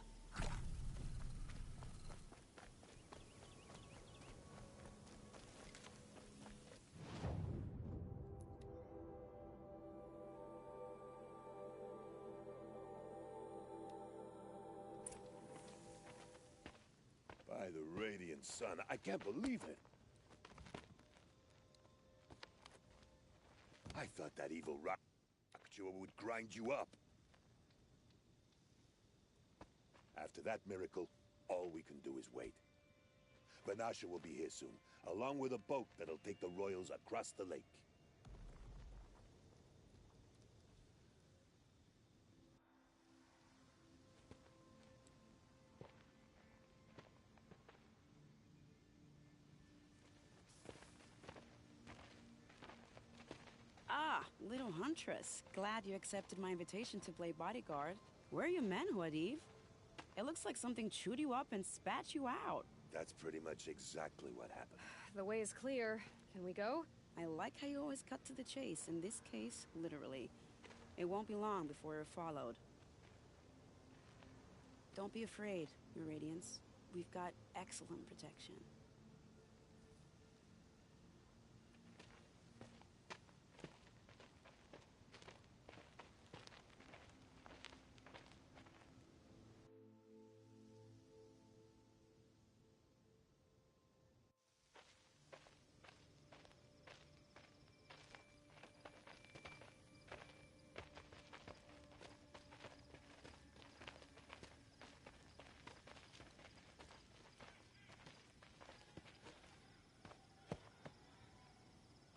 By the radiant sun, I can't believe it. I thought that evil rock jewel would grind you up. After that miracle, all we can do is wait. Vanasha will be here soon, along with a boat that'll take the royals across the lake. Ah, little huntress. Glad you accepted my invitation to play bodyguard. Where are your men, Huadiv? It looks like something chewed you up and spat you out. That's pretty much exactly what happened. The way is clear. Can we go? I like how you always cut to the chase. In this case, literally. It won't be long before you're followed. Don't be afraid, Your Radiance. We've got excellent protection.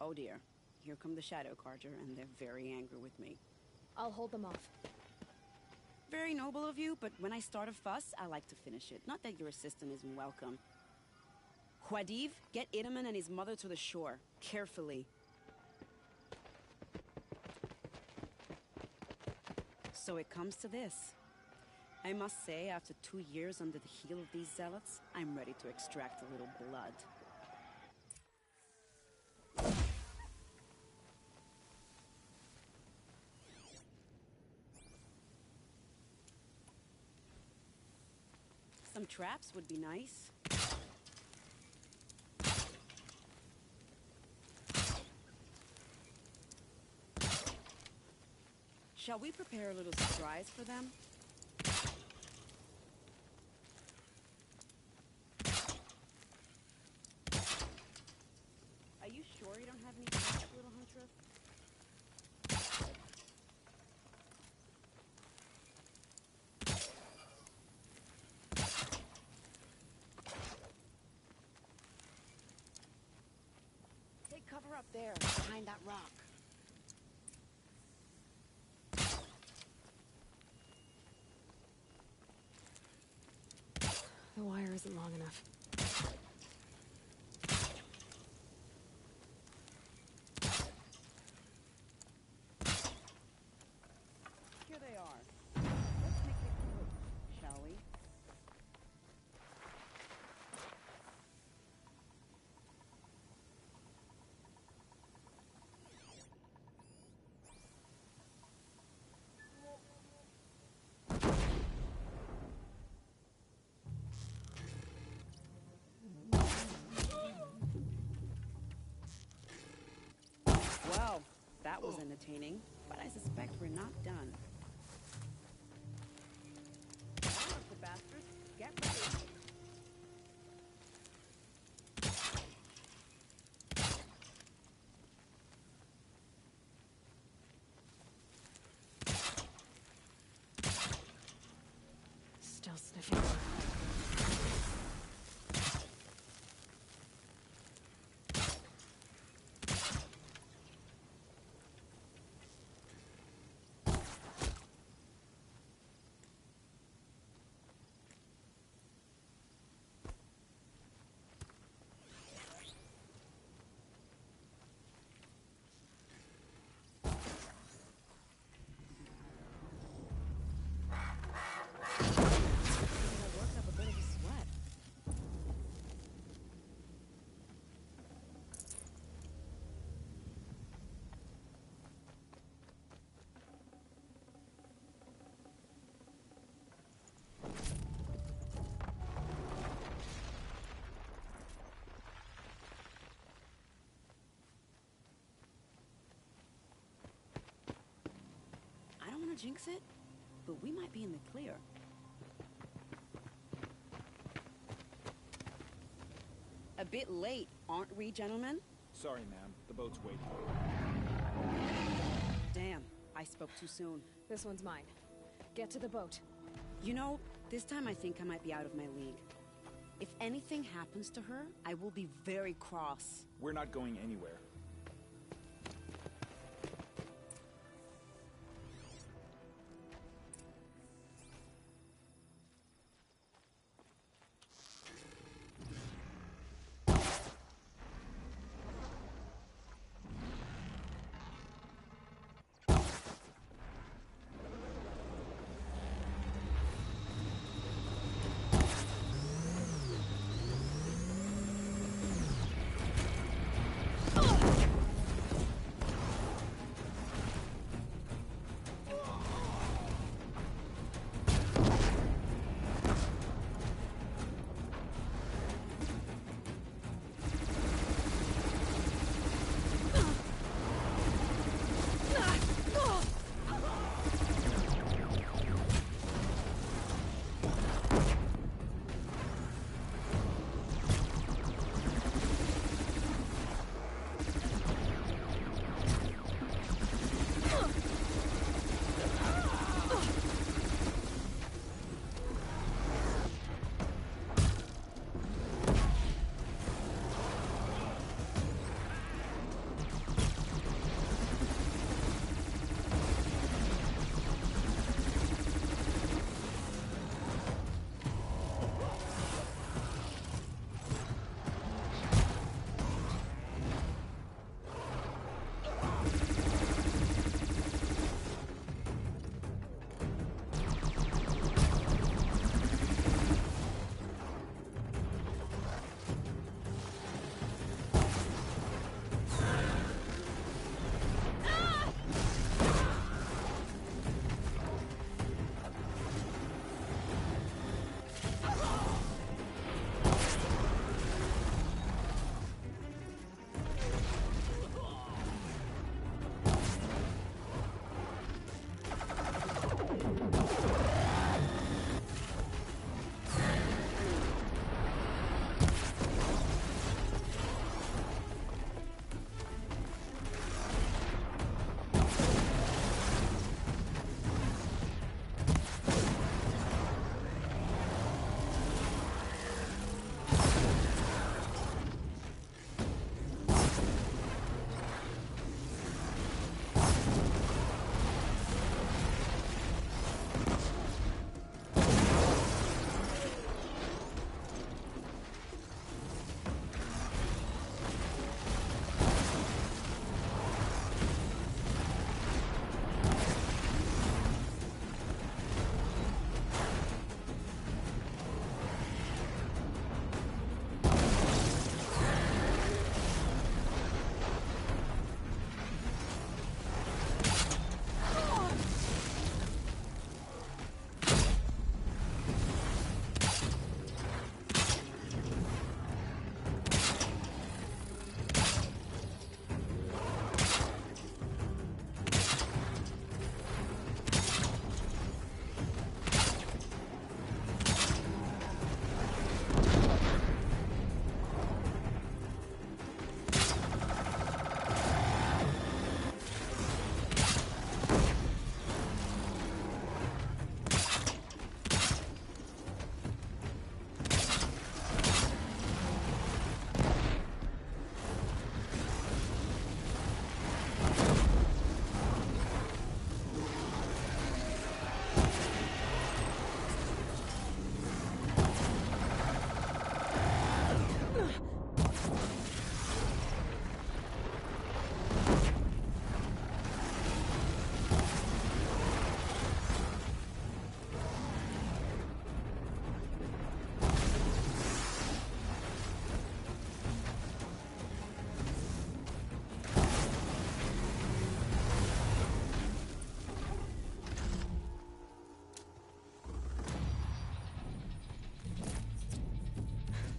Oh dear. Here come the Shadow Carja, and they're very angry with me. I'll hold them off. Very noble of you, but when I start a fuss, I like to finish it. Not that your assistant isn't welcome. Huadiv, get Itaman and his mother to the shore. Carefully. So it comes to this. I must say, after 2 years under the heel of these zealots, I'm ready to extract a little blood. Some traps would be nice. Shall we prepare a little surprise for them? Are you sure you don't have any traps, little huntress? Take cover up there, behind that rock. The wire isn't long enough. Here they are. Let's make it quick, shall we? Well, that was entertaining, but I suspect we're not done. Wonderful bastards, get ready. Still sniffing. want to jinx it, but we might be in the clear. A bit late, aren't we, gentlemen? Sorry, ma'am. The boat's waiting. Damn, I spoke too soon. This one's mine. Get to the boat. You know, this time I think I might be out of my league. If anything happens to her, I will be very cross. We're not going anywhere.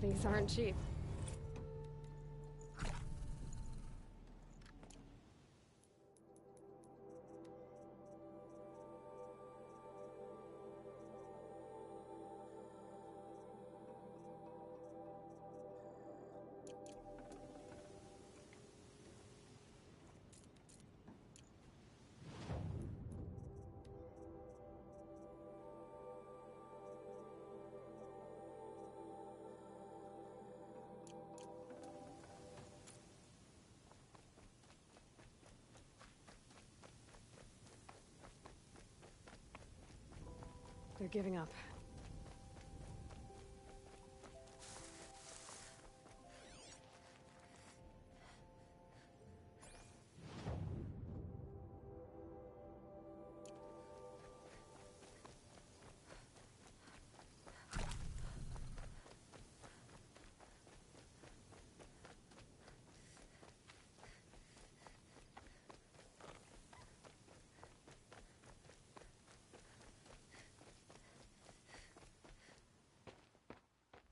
These aren't cheap. They're giving up.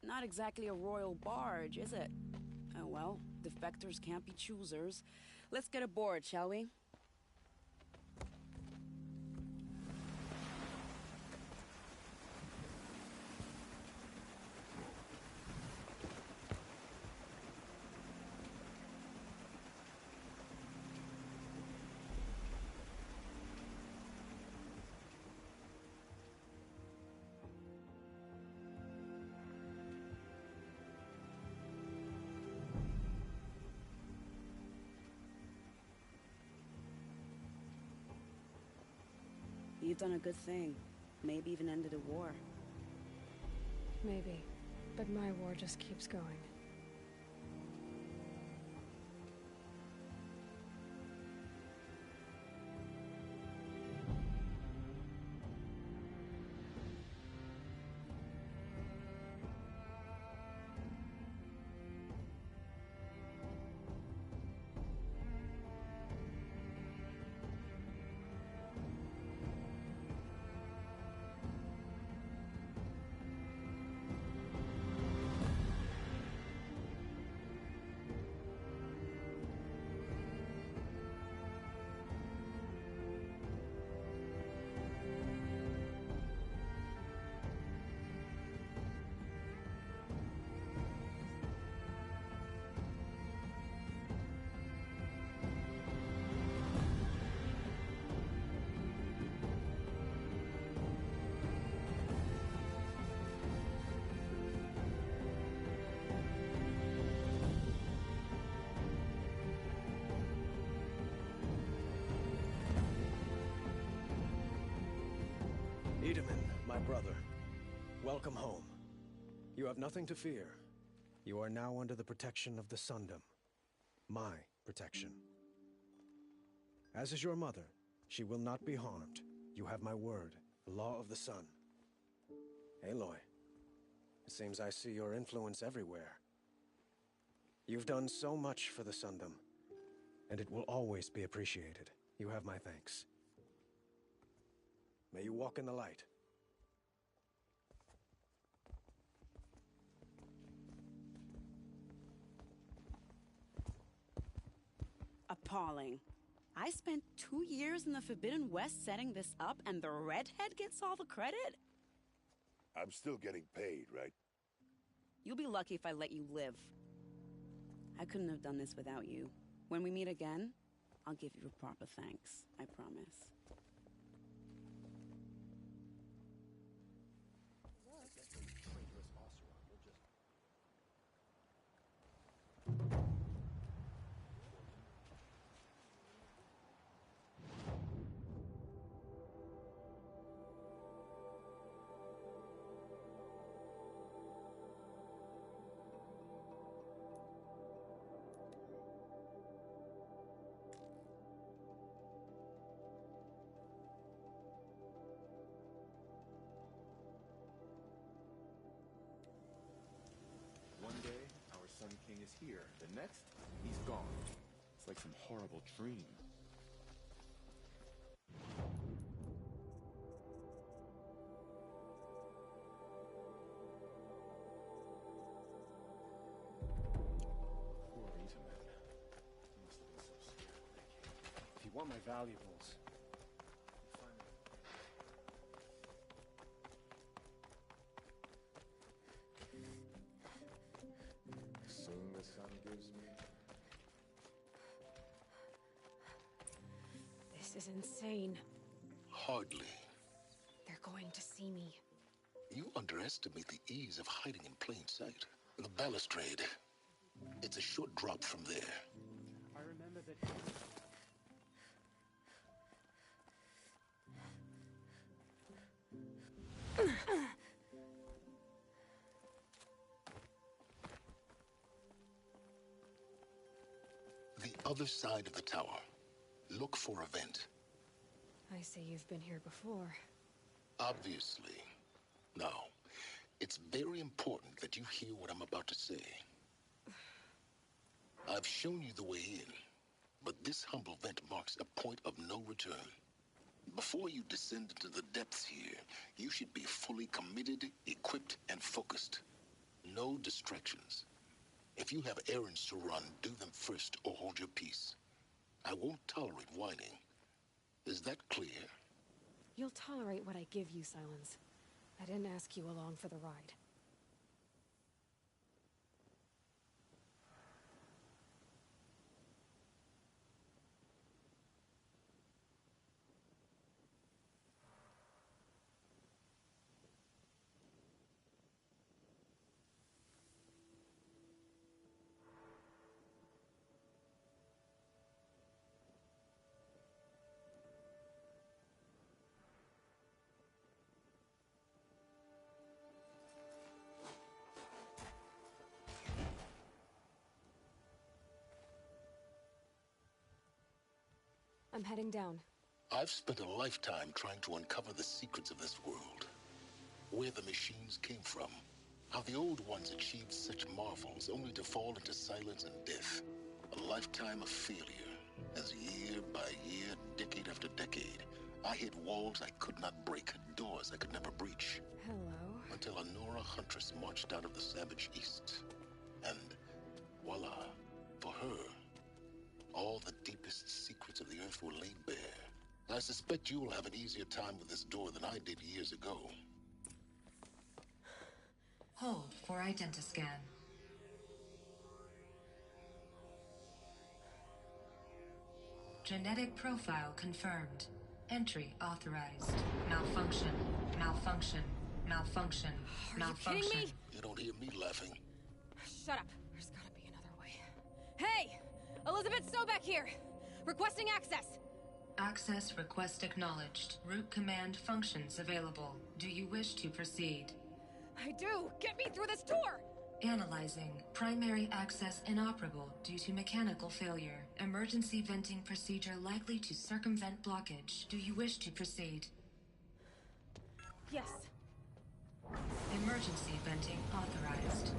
Not exactly a royal barge, is it? Oh well, defectors can't be choosers. Let's get aboard, shall we? You've done a good thing. Maybe even ended a war. Maybe. But my war just keeps going. Wiedemann, my brother, welcome home. You have nothing to fear. You are now under the protection of the Sundom. My protection. As is your mother, she will not be harmed. You have my word, the law of the sun. Aloy, it seems I see your influence everywhere. You've done so much for the Sundom, and it will always be appreciated. You have my thanks. May you walk in the light. Appalling. I spent 2 years in the Forbidden West setting this up, and the redhead gets all the credit? I'm still getting paid, right? You'll be lucky if I let you live. I couldn't have done this without you. When we meet again, I'll give you a proper thanks. I promise. One day, our Sun King is here. The next, he's gone. It's like some horrible dream. Poor Wiedemann. He must have been so scared when they came. If you want my valuables, Soon the sun gives me. This is insane. Hardly. They're going to see me. You underestimate the ease of hiding in plain sight. The balustrade. It's a short drop from there. I remember that. other side of the tower. Look for a vent. I see you've been here before. Obviously. Now, it's very important that you hear what I'm about to say. I've shown you the way in, but this humble vent marks a point of no return. Before you descend into the depths here, you should be fully committed, equipped, and focused. No distractions. If you have errands to run, do them first or hold your peace. I won't tolerate whining. Is that clear? You'll tolerate what I give you, Silence. I didn't ask you along for the ride. I'm heading down. I've spent a lifetime trying to uncover the secrets of this world. Where the machines came from. How the old ones achieved such marvels only to fall into silence and death. A lifetime of failure. As year by year, decade after decade, I hit walls I could not break, doors I could never breach. Hello. Until a Nora huntress marched out of the savage east. And voila, for her, all the deepest secrets of the Earth were laid bare. I suspect you will have an easier time with this door than I did years ago. Hold for identiscan. Genetic profile confirmed. Entry authorized. Malfunction. Malfunction. Malfunction. Malfunction. Are you kidding me? You don't hear me laughing. Shut up. There's gotta be another way. Hey! Elizabeth Sobeck here! Requesting access! Access request acknowledged. Root command functions available. Do you wish to proceed? I do! Get me through this door! Analyzing. Primary access inoperable due to mechanical failure. Emergency venting procedure likely to circumvent blockage. Do you wish to proceed? Yes. Emergency venting authorized.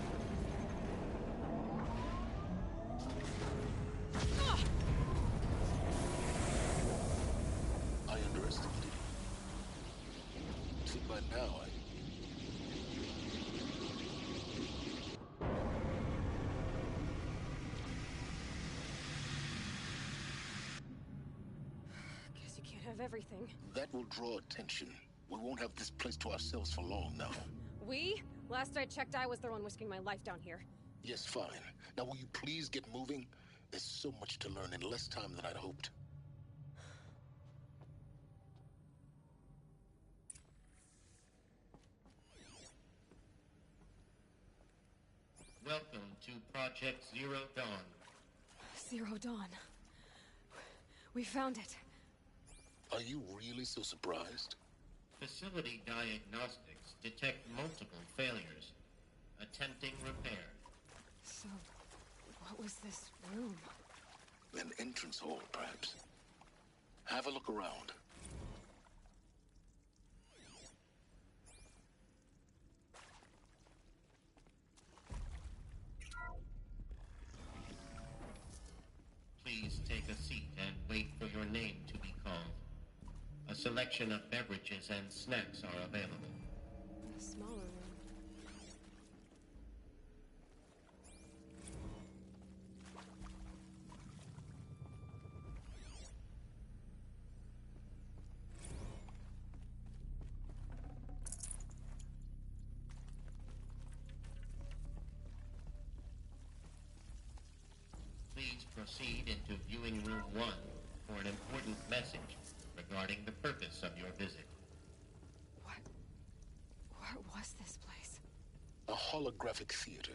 I underestimated you. See, by now, Guess you can't have everything. that will draw attention. We won't have this place to ourselves for long now. We? Last I checked, I was the one risking my life down here. Yes, fine. Now will you please get moving? There's so much to learn in less time than I'd hoped. Welcome to Project Zero Dawn. Zero Dawn. We found it. Are you really so surprised? Facility diagnostics detect multiple failures. Attempting repair. So, what was this room? An entrance hall, perhaps. Have a look around. Please take a seat and wait for your name to be called. A selection of beverages and snacks are available. A smaller room. Please proceed into viewing room 1 for an important message regarding the purpose of your visit. What was this place? A holographic theater.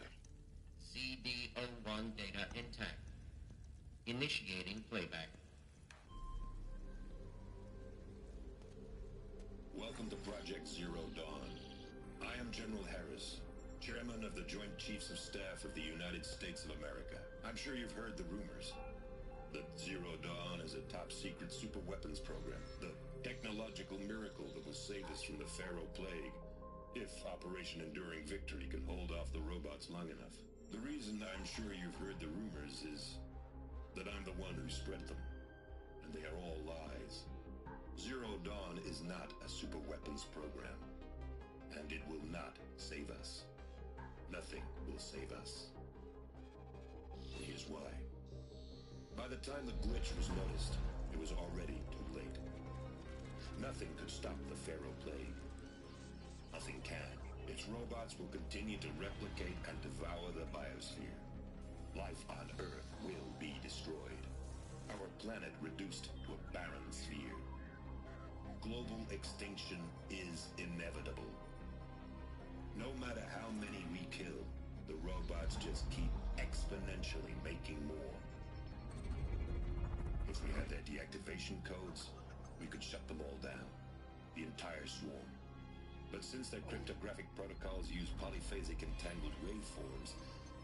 CD01 data intact. Initiating playback. Welcome to Project Zero Dawn. I am General Harris, Chairman of the Joint Chiefs of Staff of the United States of America. I'm sure you've heard the rumors. That Zero Dawn is a top-secret super weapons program. The technological miracle that will save us from the Pharaoh Plague. If Operation Enduring Victory can hold off the robots long enough. The reason I'm sure you've heard the rumors is that I'm the one who spread them. And they are all lies. Zero Dawn is not a super weapons program. And it will not save us. Nothing will save us. Here's why. By the time the glitch was noticed, it was already too late. Nothing could stop the Pharaoh Plague. Nothing can. Its robots will continue to replicate and devour the biosphere. Life on Earth will be destroyed. Our planet reduced to a barren sphere. Global extinction is inevitable. No matter how many we kill, the robots just keep exponentially making more. If we had their deactivation codes, we could shut them all down. The entire swarm. But since their cryptographic protocols use polyphasic entangled waveforms,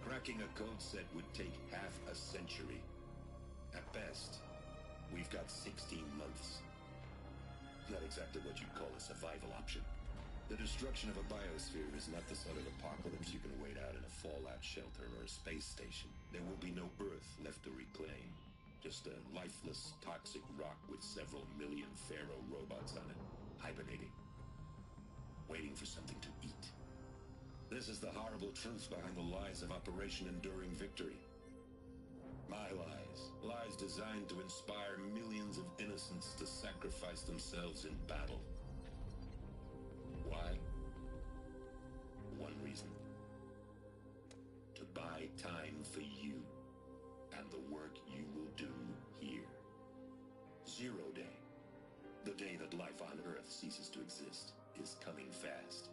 cracking a code set would take half a century. At best, we've got 16 months. Not exactly what you'd call a survival option. The destruction of a biosphere is not the sort of apocalypse you can wait out in a fallout shelter or a space station. There will be no Earth left to reclaim. Just a lifeless, toxic rock with several million Pharaoh robots on it, hibernating. Waiting for something to eat. This is the horrible truth behind the lies of Operation Enduring Victory. My lies. Lies designed to inspire millions of innocents to sacrifice themselves in battle. Why? One reason. To buy time for you and the work you will do here. Zero Day. The day that life on Earth ceases to exist is coming fast.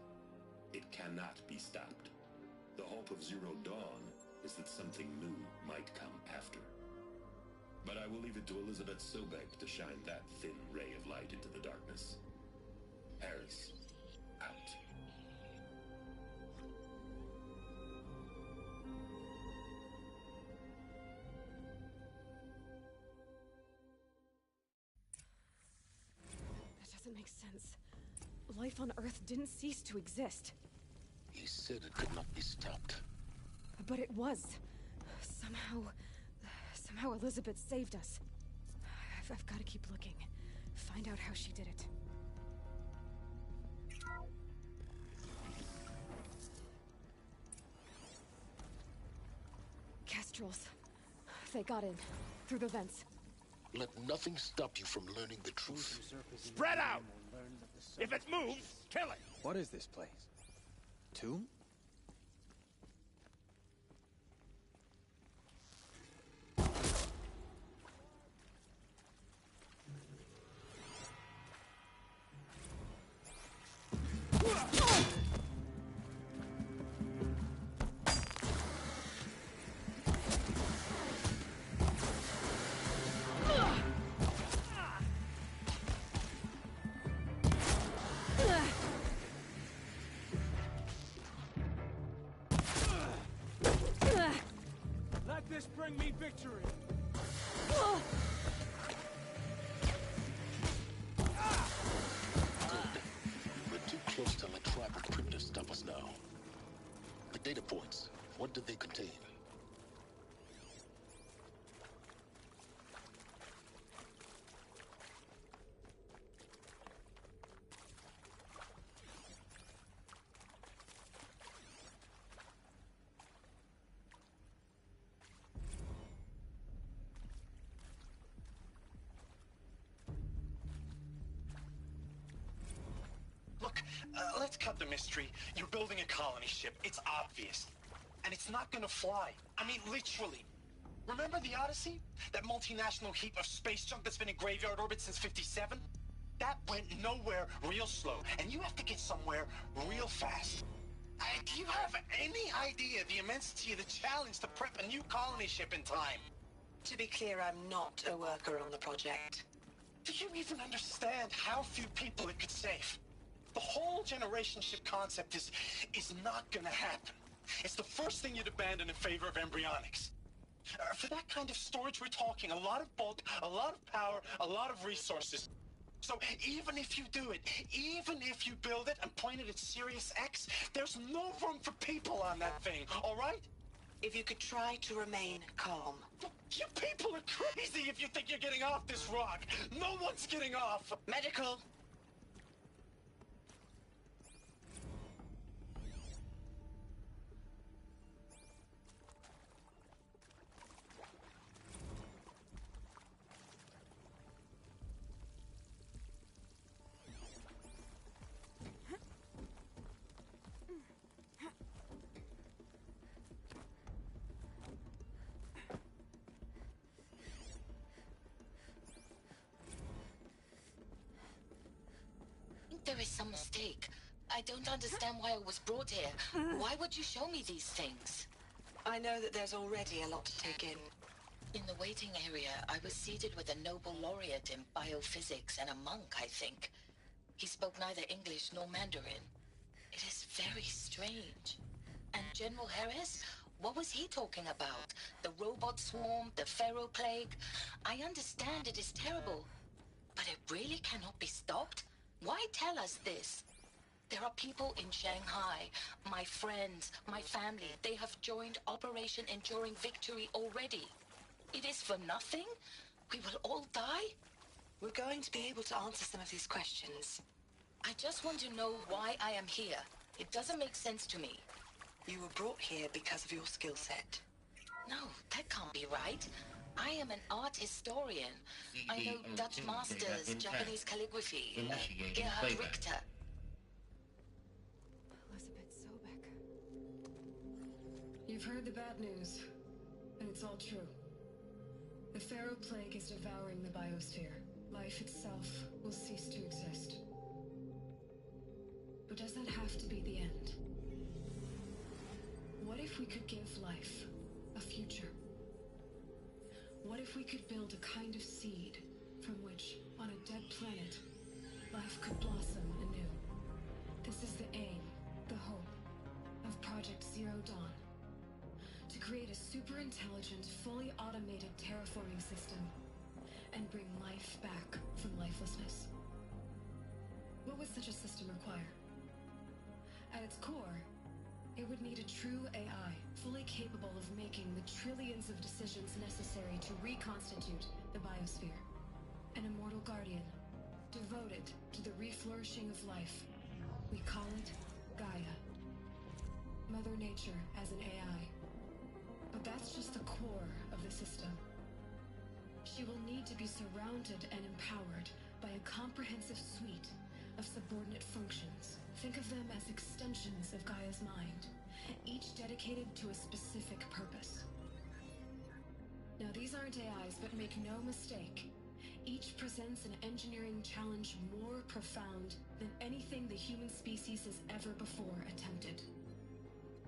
It cannot be stopped. The hope of Zero Dawn is that something new might come after. But I will leave it to Elizabeth Sobek to shine that thin ray of light into the darkness. Harris, out. That doesn't make sense. Life on Earth didn't cease to exist. He said it could not be stopped. But it was. Somehow Elizabeth saved us. I've got to keep looking. Find out how she did it. Kestrels. They got in. Through the vents. Let nothing stop you from learning the truth. Spread out! If it moves, kill it! What is this place? Tomb? This bring me victory. We're too close to let tribal primitives stop us now. The data points, what did they contain? Let's cut the mystery. You're building a colony ship. It's obvious. And it's not gonna fly. I mean, literally. Remember the Odyssey? That multinational heap of space junk that's been in graveyard orbit since '57? That went nowhere real slow. And you have to get somewhere real fast. Do you have any idea the immensity of the challenge to prep a new colony ship in time? To be clear, I'm not a worker on the project. Do you even understand how few people it could save? The whole generation ship concept is not gonna happen. It's the first thing you'd abandon in favor of embryonics. For that kind of storage, we're talking a lot of bulk, a lot of power, a lot of resources. So even if you do it, even if you build it and point it at Sirius X, there's no room for people on that thing, all right? If you could try to remain calm. You people are crazy if you think you're getting off this rock. No one's getting off. Medical. There is some mistake. I don't understand why I was brought here. Why would you show me these things? I know that there's already a lot to take in. In the waiting area, I was seated with a Nobel laureate in biophysics and a monk, I think. He spoke neither English nor Mandarin. It is very strange. And General Harris? What was he talking about? The robot swarm, the Pharaoh plague? I understand it is terrible, but it really cannot be stopped? Why tell us this? There are people in Shanghai, my friends, my family. They have joined Operation Enduring Victory already. It is for nothing? We will all die? We're going to be able to answer some of these questions. I just want to know why I am here. It doesn't make sense to me. You were brought here because of your skill set. No, that can't be right. I am an art historian. I know Dutch masters, Japanese calligraphy, Gerhard Richter. Elizabeth Sobek. You've heard the bad news, and it's all true. The Pharaoh plague is devouring the biosphere. Life itself will cease to exist. But does that have to be the end? What if we could give life a future? What if we could build a kind of seed from which, on a dead planet, life could blossom anew? This is the aim, the hope, of Project Zero Dawn. To create a super-intelligent, fully automated terraforming system and bring life back from lifelessness. What would such a system require? At its core, it would need a true AI, fully capable of making the trillions of decisions necessary to reconstitute the biosphere. An immortal guardian, devoted to the reflourishing of life. We call it Gaia. Mother Nature as an AI. But that's just the core of the system. She will need to be surrounded and empowered by a comprehensive suite of subordinate functions. Think of them as extensions of Gaia's mind, each dedicated to a specific purpose. Now, these aren't AIs, but make no mistake, each presents an engineering challenge more profound than anything the human species has ever before attempted.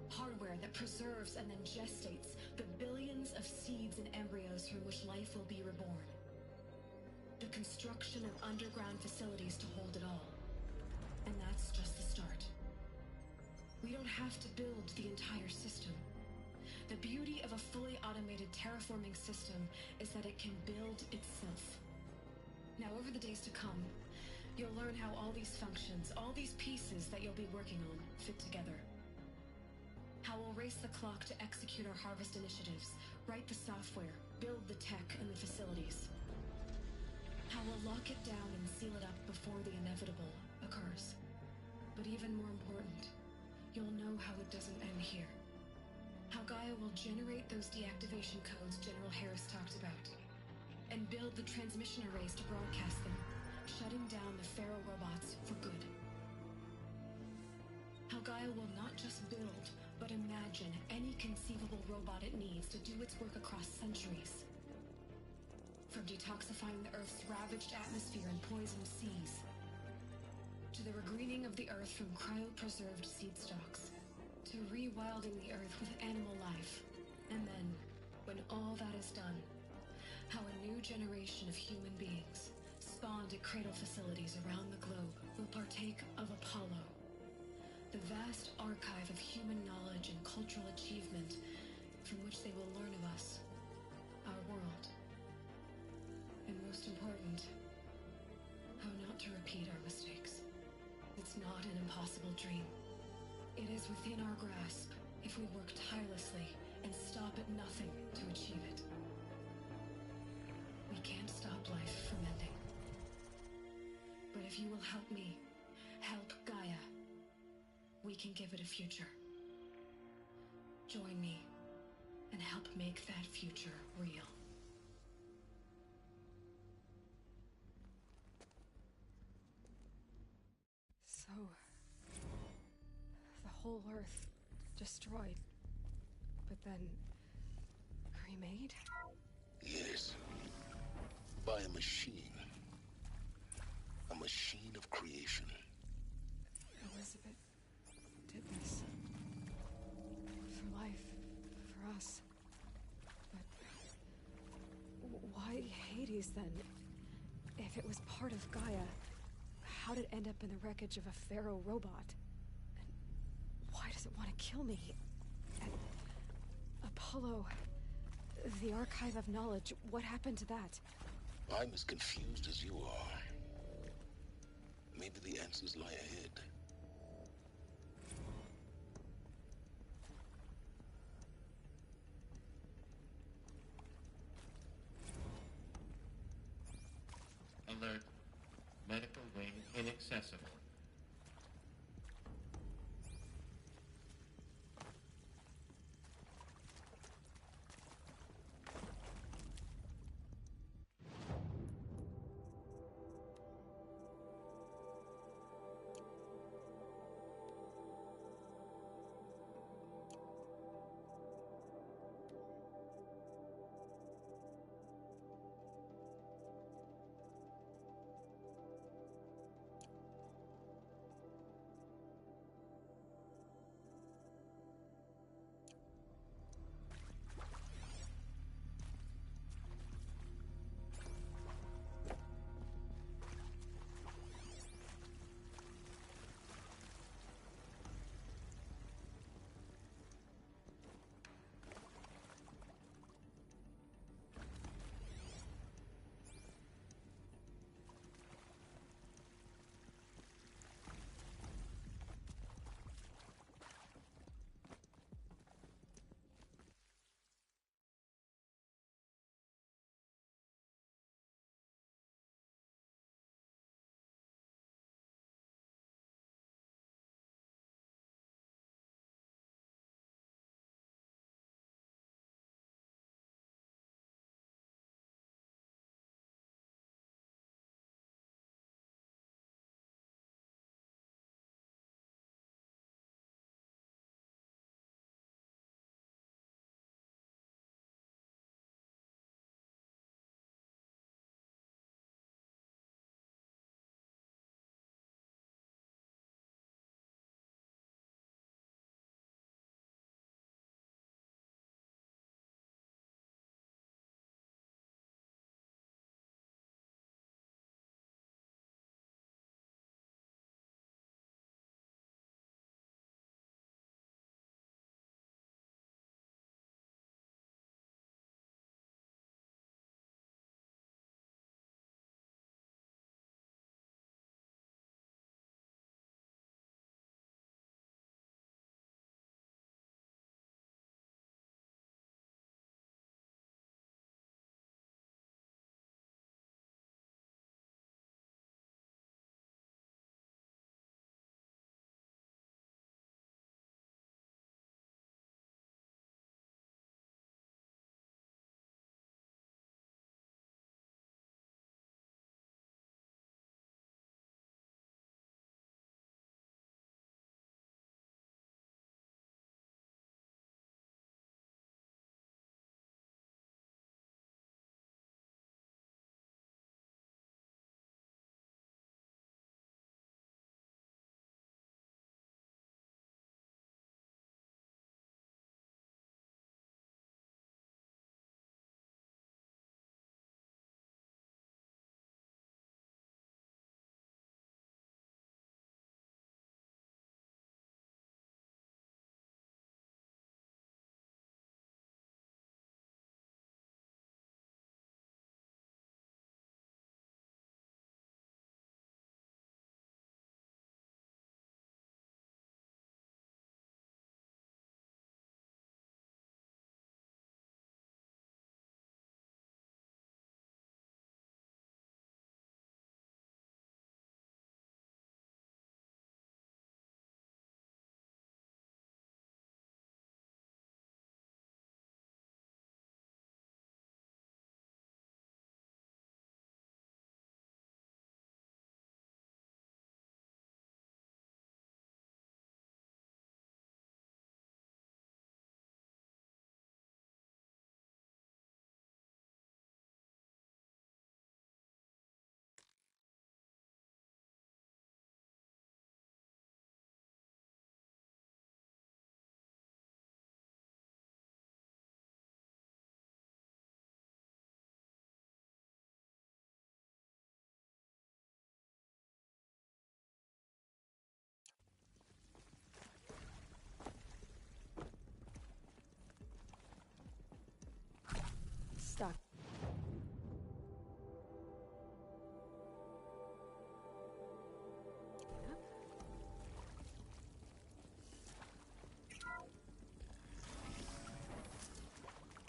Hardware that preserves and then gestates the billions of seeds and embryos from which life will be reborn. The construction of underground facilities to hold it all. And that's just the start. We don't have to build the entire system. The beauty of a fully automated terraforming system is that it can build itself. Now, over the days to come, you'll learn how all these functions, all these pieces that you'll be working on, fit together. How we'll race the clock to execute our harvest initiatives, write the software, build the tech and the facilities. How we'll lock it down and seal it up before the inevitable occurs. But even more important, you'll know how it doesn't end here. How Gaia will generate those deactivation codes General Harris talked about, and build the transmission arrays to broadcast them, shutting down the Pharaoh robots for good. How Gaia will not just build, but imagine any conceivable robot it needs to do its work across centuries. From detoxifying the Earth's ravaged atmosphere and poisoned seas, to the regreening of the Earth from cryopreserved seed stalks, to rewilding the Earth with animal life. And then, when all that is done, how a new generation of human beings, spawned at cradle facilities around the globe, will partake of Apollo, the vast archive of human knowledge and cultural achievement from which they will learn of us our world. And most important, how not to repeat our mistakes. It's not an impossible dream. It is within our grasp if we work tirelessly and stop at nothing to achieve it. We can't stop life from ending. But if you will help me, help Gaia, we can give it a future. Join me and help make that future real. So, the whole Earth destroyed, but then remade? Yes. By a machine. A machine of creation. Elizabeth did this. For life, for us. But why Hades then? If it was part of Gaia, how did it end up in the wreckage of a Pharaoh robot? And why does it want to kill me? And Apollo, the Archive of Knowledge, what happened to that? I'm as confused as you are. Maybe the answers lie ahead. Alert. Medical wing inaccessible.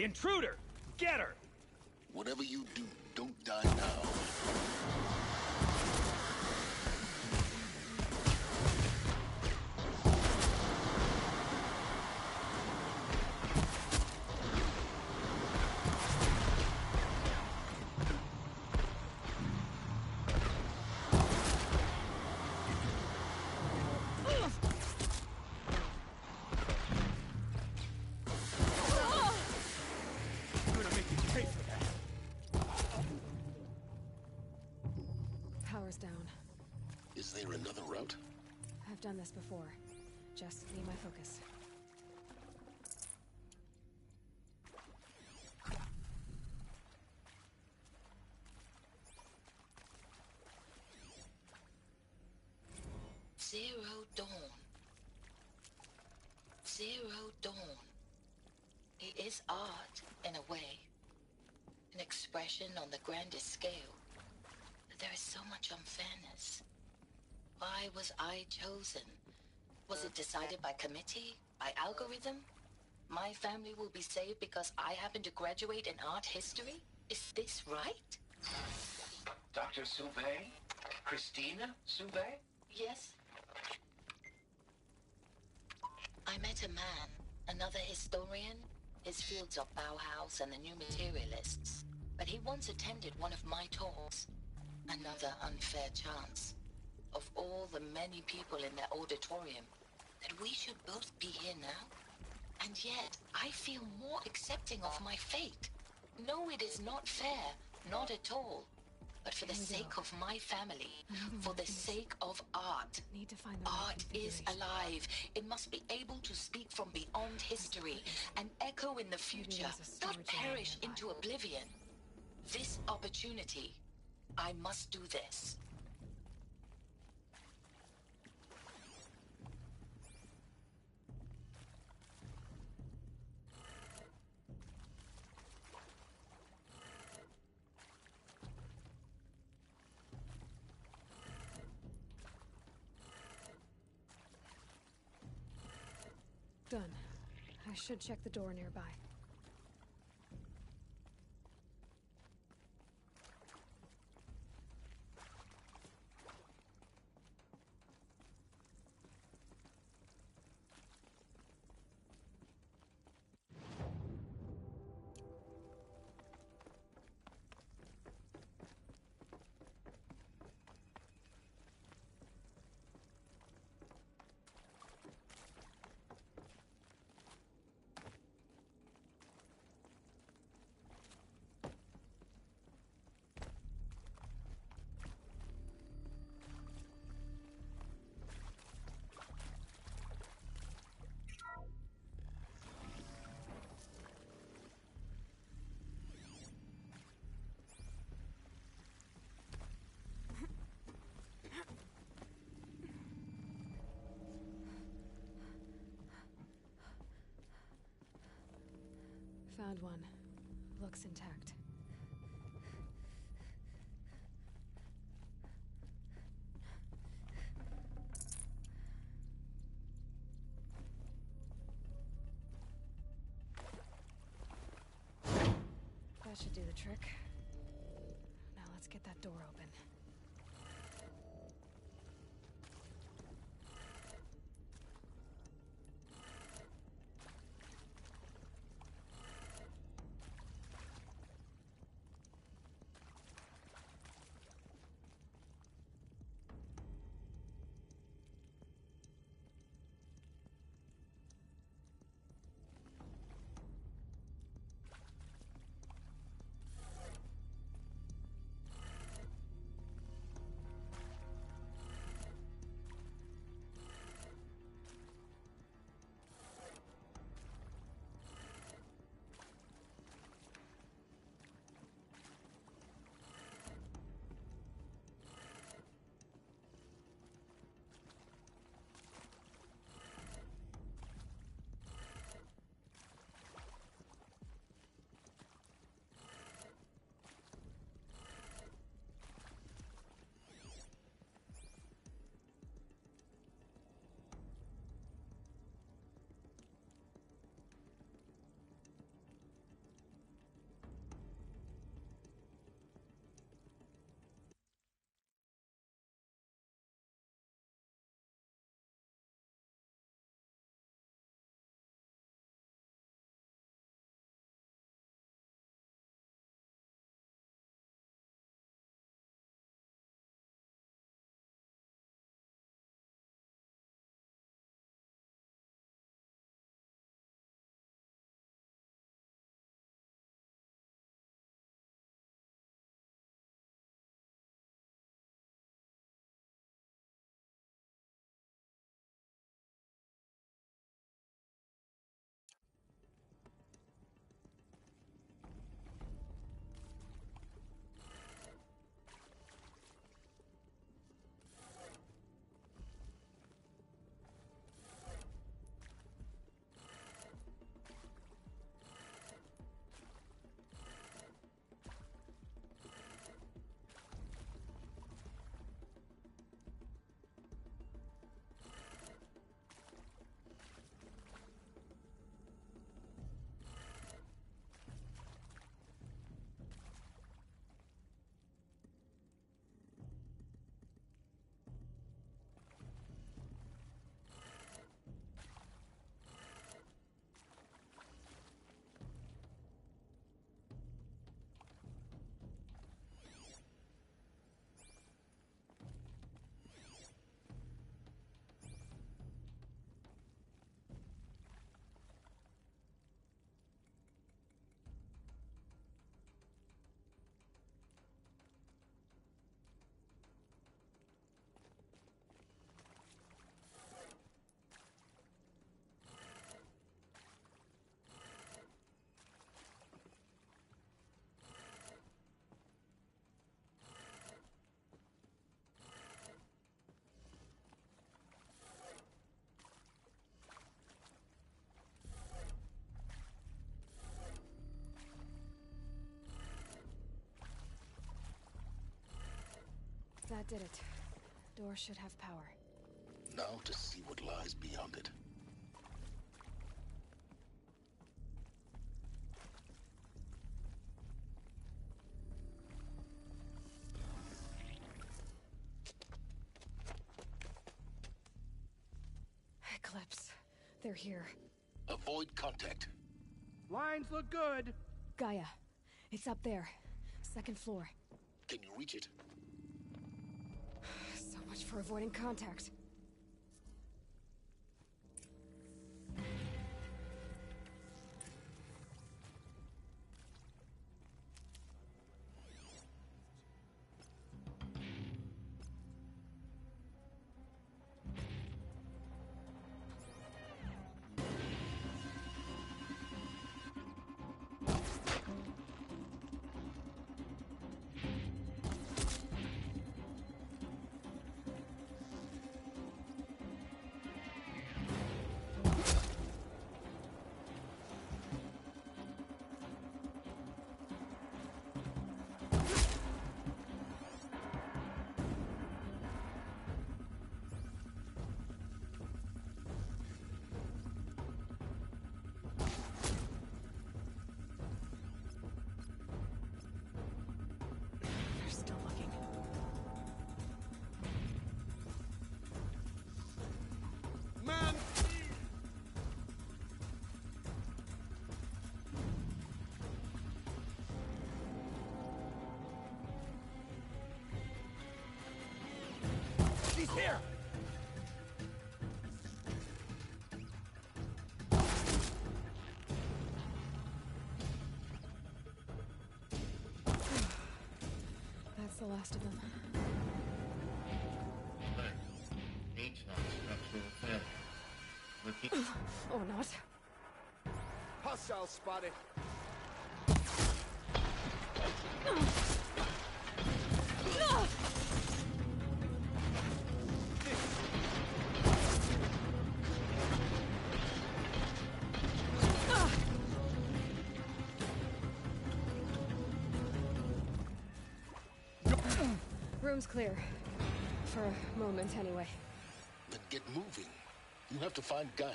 Intruder! Get her! Whatever you do, don't die now. Power's down. Is there another route? I've done this before. Just need my focus. Zero Dawn. Zero Dawn. It is art, in a way. An expression on the grandest scale. But there is so much unfairness. Why was I chosen? Was it decided by committee? By algorithm? My family will be saved because I happen to graduate in art history? Is this right? Dr. Sauvé? Christina Sauvé? Yes. I met a man, another historian. His fields are Bauhaus and the New Materialists. But he once attended one of my talks. Another unfair chance. Of all the many people in that auditorium, that we should both be here now. And yet, I feel more accepting of my fate. No, it is not fair. Not at all. But for the sake of my family, for the sake of art. Need to find the Art is alive. It must be able to speak from beyond history and echo in the future, not perish into oblivion. This opportunity, I must do this. Done. I should check the door nearby. Found one. Looks intact. That should do the trick. Now let's get that door open. That did it. Door should have power. Now to see what lies beyond it. Eclipse. They're here. Avoid contact. Lines look good. Gaia. It's up there. Second floor. Can you reach it? So much for avoiding contact. He's here! That's the last of them. Structural failure. Or not. Hostile spotted. Room's clear. For a moment, anyway. Then get moving. You have to find Gaia.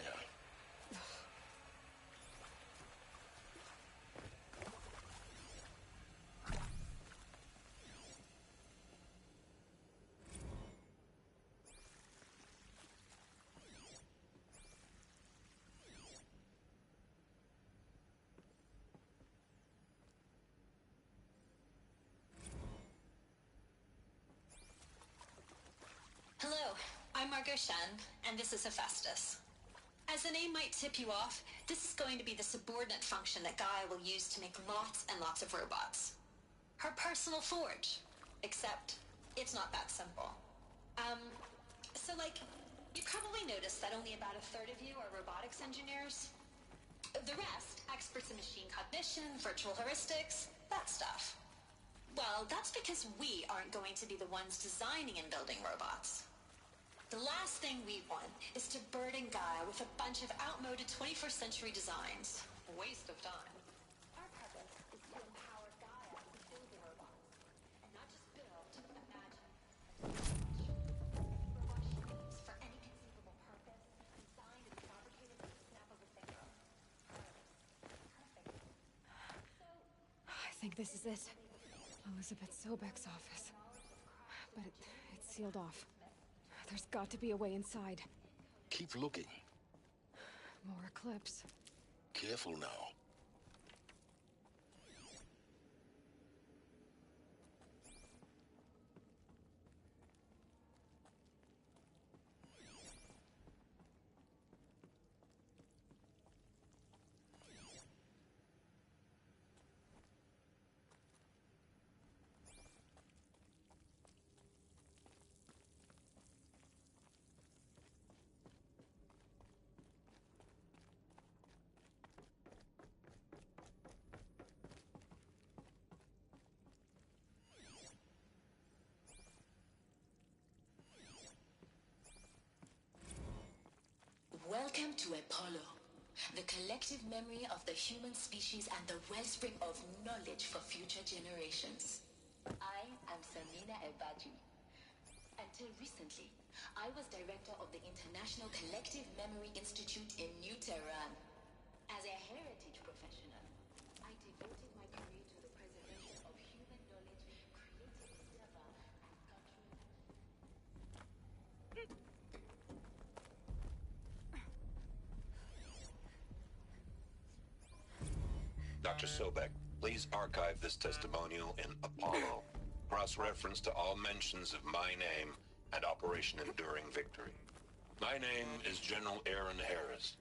Hello, I'm Margot Shen, and this is Hephaestus. As the name might tip you off, this is going to be the subordinate function that Gaia will use to make lots and lots of robots. Her personal forge. Except, it's not that simple. You probably noticed that only about a third of you are robotics engineers. The rest, experts in machine cognition, virtual heuristics, that stuff. Well, that's because we aren't going to be the ones designing and building robots. The last thing we want is to burden Gaia with a bunch of outmoded 21st century designs. A waste of time. Our purpose is to empower Gaia to build the robots. And not just build, imagine. Robot she needs for any conceivable purpose, designed and fabricated with the snap of a finger. Perfect. I think this is it. Elizabeth Sobek's office. But it's sealed off. There's got to be a way inside. Keep looking. More Eclipse. Careful now. Welcome to Apollo, the collective memory of the human species and the wellspring of knowledge for future generations. I am Samina Ebaju, Until recently, I was director of the International Collective Memory Institute in New Tehran. As a heritage professional, I devoted my career to the preservation of human knowledge, creative endeavor, and cultural Dr. Sobek, please archive this testimonial in Apollo. Cross-reference to all mentions of my name and Operation Enduring Victory. My name is General Aaron Harris.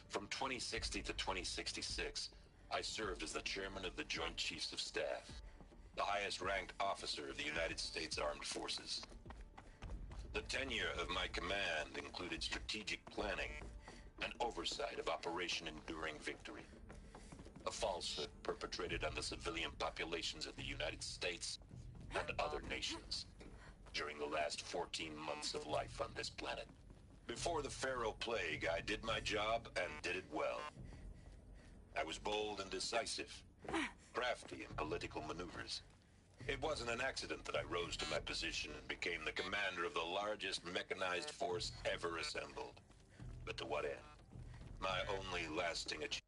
From 2060 to 2066, I served as the chairman of the Joint Chiefs of Staff, the highest-ranked officer of the United States Armed Forces. The tenure of my command included strategic planning and oversight of Operation Enduring Victory, a falsehood perpetrated on the civilian populations of the United States and other nations during the last 14 months of life on this planet. Before the Pharaoh Plague, I did my job and did it well. I was bold and decisive, crafty in political maneuvers. It wasn't an accident that I rose to my position and became the commander of the largest mechanized force ever assembled. But to what end? My only lasting achievement.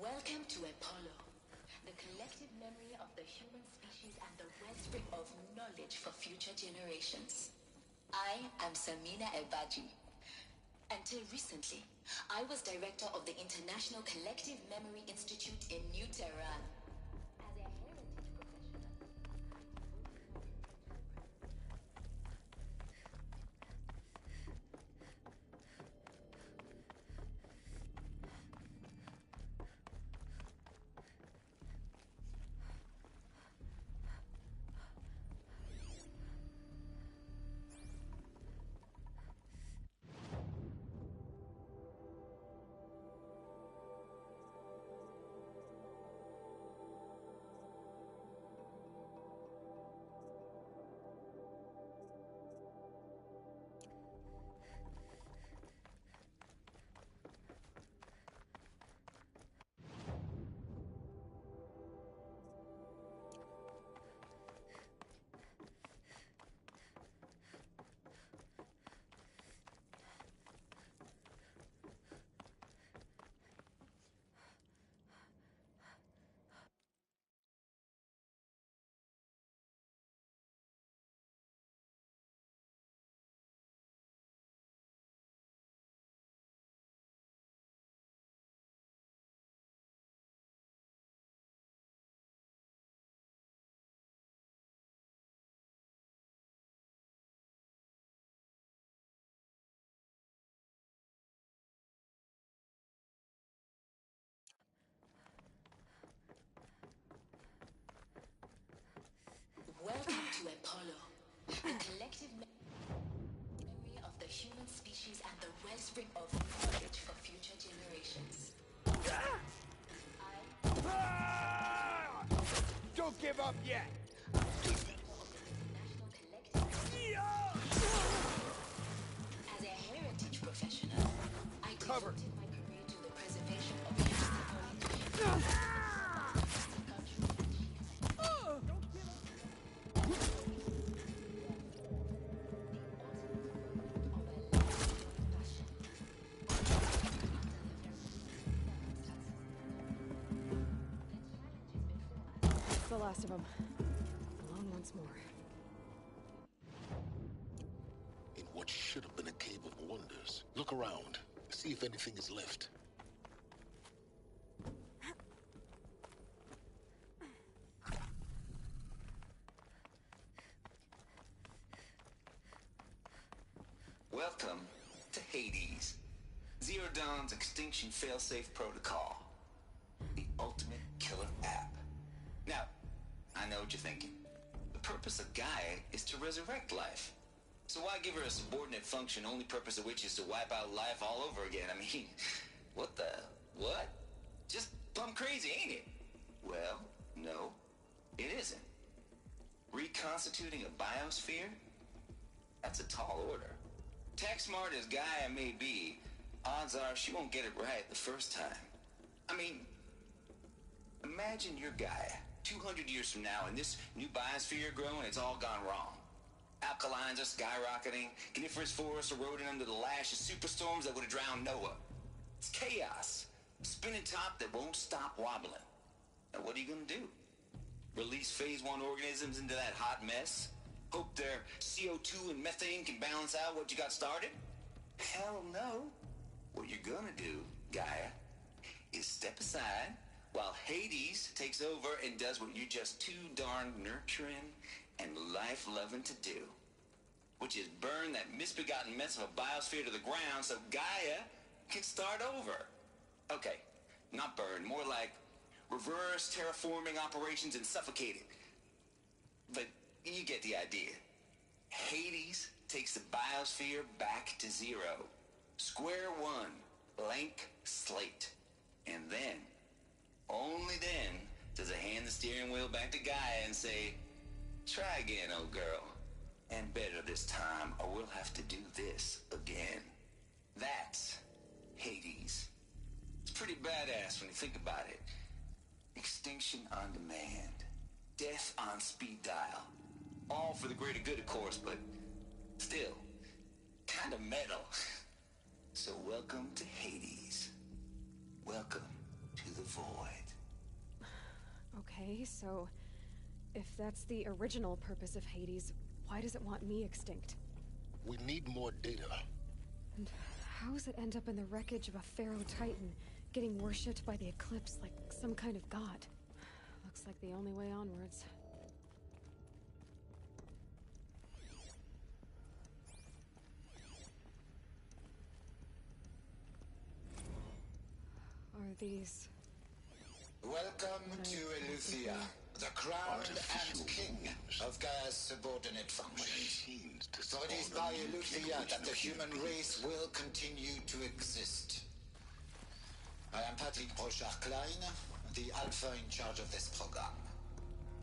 Welcome to Apollo, the collective memory of the human species and the wellspring of knowledge for future generations. I am Samina Ebaji. Until recently, I was director of the International Collective Memory Institute in New Tehran. As a heritage professional, welcome to Apollo, the collective memory of the human species and the wellspring of knowledge for future generations. Don't give up yet! As a heritage professional, I devoted my career to the preservation of human knowledge. The last of them. Alone once more. In what should have been a cave of wonders. Look around. See if anything is left. Welcome to Hades. Zero Dawn's extinction failsafe protocol. The ultimate killer app. Now, I know what you're thinking. The purpose of Gaia is to resurrect life. So why give her a subordinate function, only purpose of which is to wipe out life all over again? I mean, what the... what? Just plumb crazy, ain't it? Well, no, it isn't. Reconstituting a biosphere? That's a tall order. Tech smart as Gaia may be, odds are she won't get it right the first time. I mean, imagine your Gaia 200 years from now and this new biosphere growing, it's all gone wrong. Alkalines are skyrocketing, coniferous forests eroding under the lash of superstorms that would have drowned Noah. It's chaos. A spinning top that won't stop wobbling. Now what are you gonna do? Release phase 1 organisms into that hot mess? Hope their CO2 and methane can balance out what you got started? Hell no. What you're gonna do, Gaia, is step aside while Hades takes over and does what you're just too darn nurturing and life-loving to do, which is burn that misbegotten mess of a biosphere to the ground so Gaia can start over. Okay, not burn, more like reverse terraforming operations and suffocate it. But you get the idea. Hades takes the biosphere back to zero. Square one, blank slate. And then, only then, does it hand the steering wheel back to Gaia and say, try again, old girl. And better this time, or we'll have to do this again. That's Hades. It's pretty badass when you think about it. Extinction on demand. Death on speed dial. All for the greater good, of course, but still, kind of metal. So welcome to Hades. Welcome to the void. Okay, so if that's the original purpose of Hades, why does it want me extinct? We need more data. And how does it end up in the wreckage of a Pharaoh Titan, getting worshipped by the Eclipse like some kind of god? Looks like the only way onwards. Are these... Welcome to Eleuthia, the crowned and king of Gaia's subordinate functions. For it is by Eleuthia that the human race will continue to exist. I am Patrick Brochard-Klein, the Alpha in charge of this program.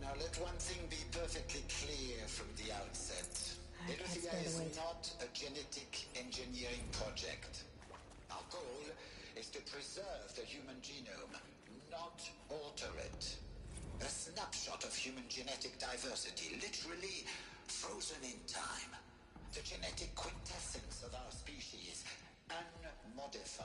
Now let one thing be perfectly clear from the outset. Eleuthia is not a genetic engineering project. Our goal is to preserve the human genome, not alter it. A snapshot of human genetic diversity, literally frozen in time. The genetic quintessence of our species, unmodified.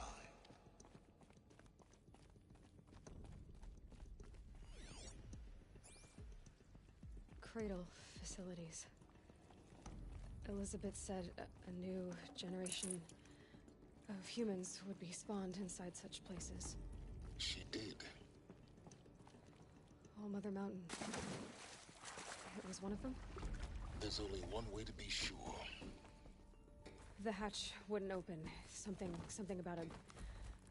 Cradle facilities. Elizabeth said a new generation of humans would be spawned inside such places. She did. All Mother Mountain. It was one of them? There's only one way to be sure. The hatch wouldn't open. Something about a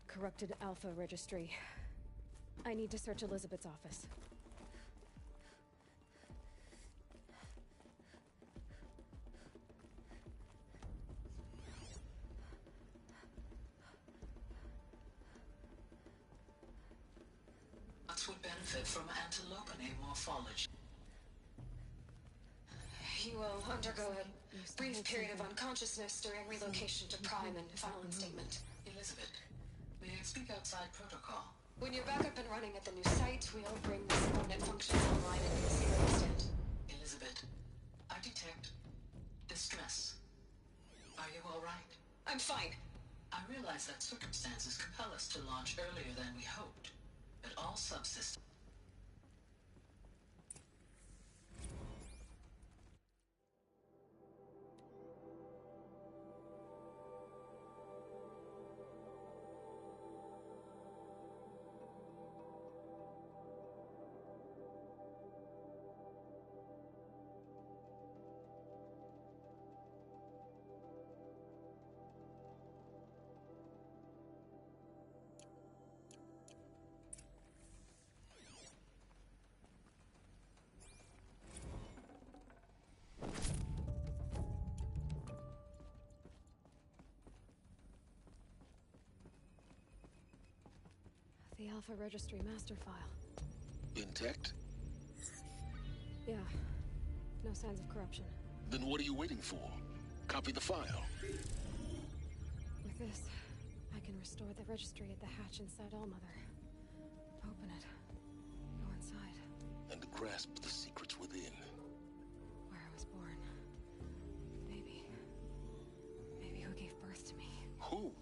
corrupted Alpha registry. I need to search Elizabeth's office. Would benefit from antilopine morphology. He will undergo a brief period of unconsciousness during relocation to Prime and final instatement. Elizabeth, may I speak outside protocol? When you're back up and running at the new site, we'll bring the subordinate functions online and you'll see where we stand. Elizabeth, I detect distress. Are you all right? I'm fine. I realize that circumstances compel us to launch earlier than we hoped. But all subsystems. The Alpha Registry master file. Intact? Yeah. No signs of corruption. Then what are you waiting for? Copy the file. With this, I can restore the registry at the hatch inside Allmother. Open it. Go inside. And grasp the secrets within. Where I was born. Maybe who gave birth to me. Who?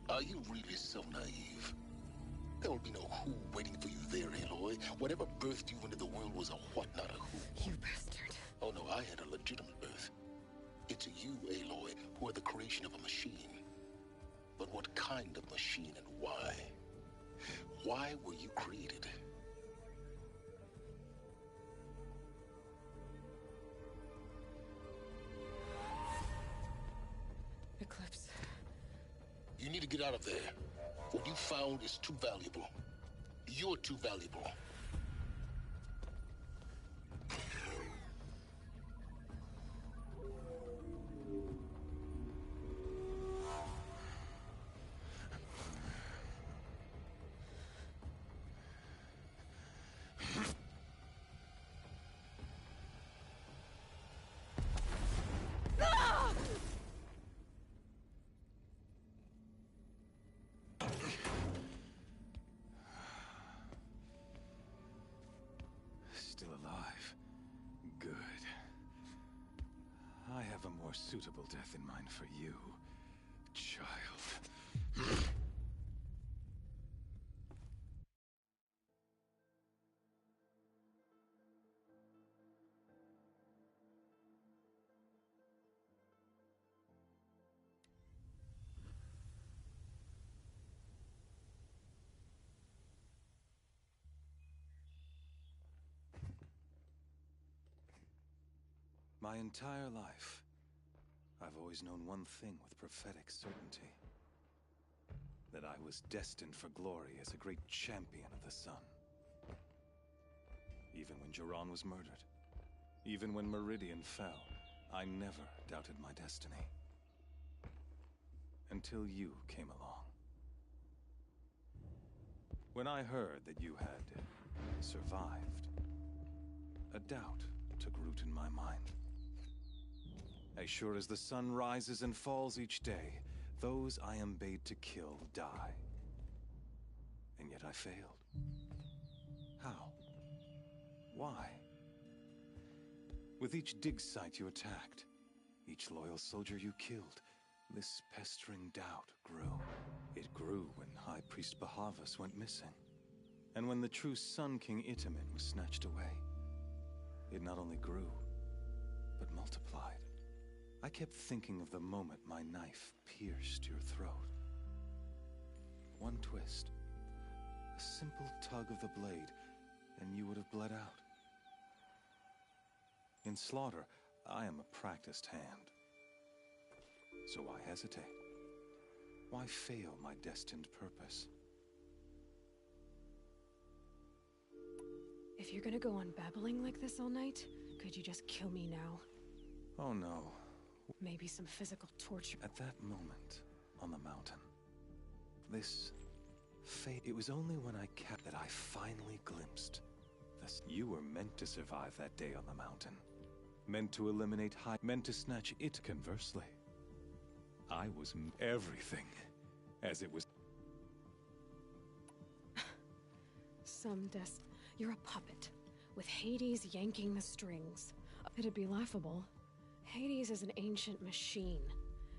Are you really so naive? There will be no who waiting for you there, Aloy. Whatever birthed you into the world was a what, not a who. You bastard. Oh no, I had a legitimate birth. It's you, Aloy, who are the creation of a machine. But what kind of machine and why? Why were you created? Eclipse. You need to get out of there. What you found is too valuable. You're too valuable. Still alive. Good. I have a more suitable death in mind for you, child. My entire life, I've always known one thing with prophetic certainty. That I was destined for glory as a great champion of the sun. Even when Jiran was murdered, even when Meridian fell, I never doubted my destiny. Until you came along. When I heard that you had survived, a doubt took root in my mind. As sure as the sun rises and falls each day, those I am bade to kill die. And yet I failed. How? Why? With each dig site you attacked, each loyal soldier you killed, this pestering doubt grew. It grew when High Priest Bahavas went missing. And when the true Sun King Itamen was snatched away. It not only grew, but multiplied. I kept thinking of the moment my knife pierced your throat. One twist, a simple tug of the blade, and you would have bled out. In slaughter, I am a practiced hand. So why hesitate? Why fail my destined purpose? If you're gonna go on babbling like this all night, could you just kill me now? Oh no. Maybe some physical torture. At that moment, on the mountain, this fate, it was only when I kept that I finally glimpsed this. You were meant to survive that day on the mountain. Meant to eliminate meant to snatch it conversely. I was everything, as it was. You're a puppet, with Hades yanking the strings. It'd be laughable. Hades is an ancient machine,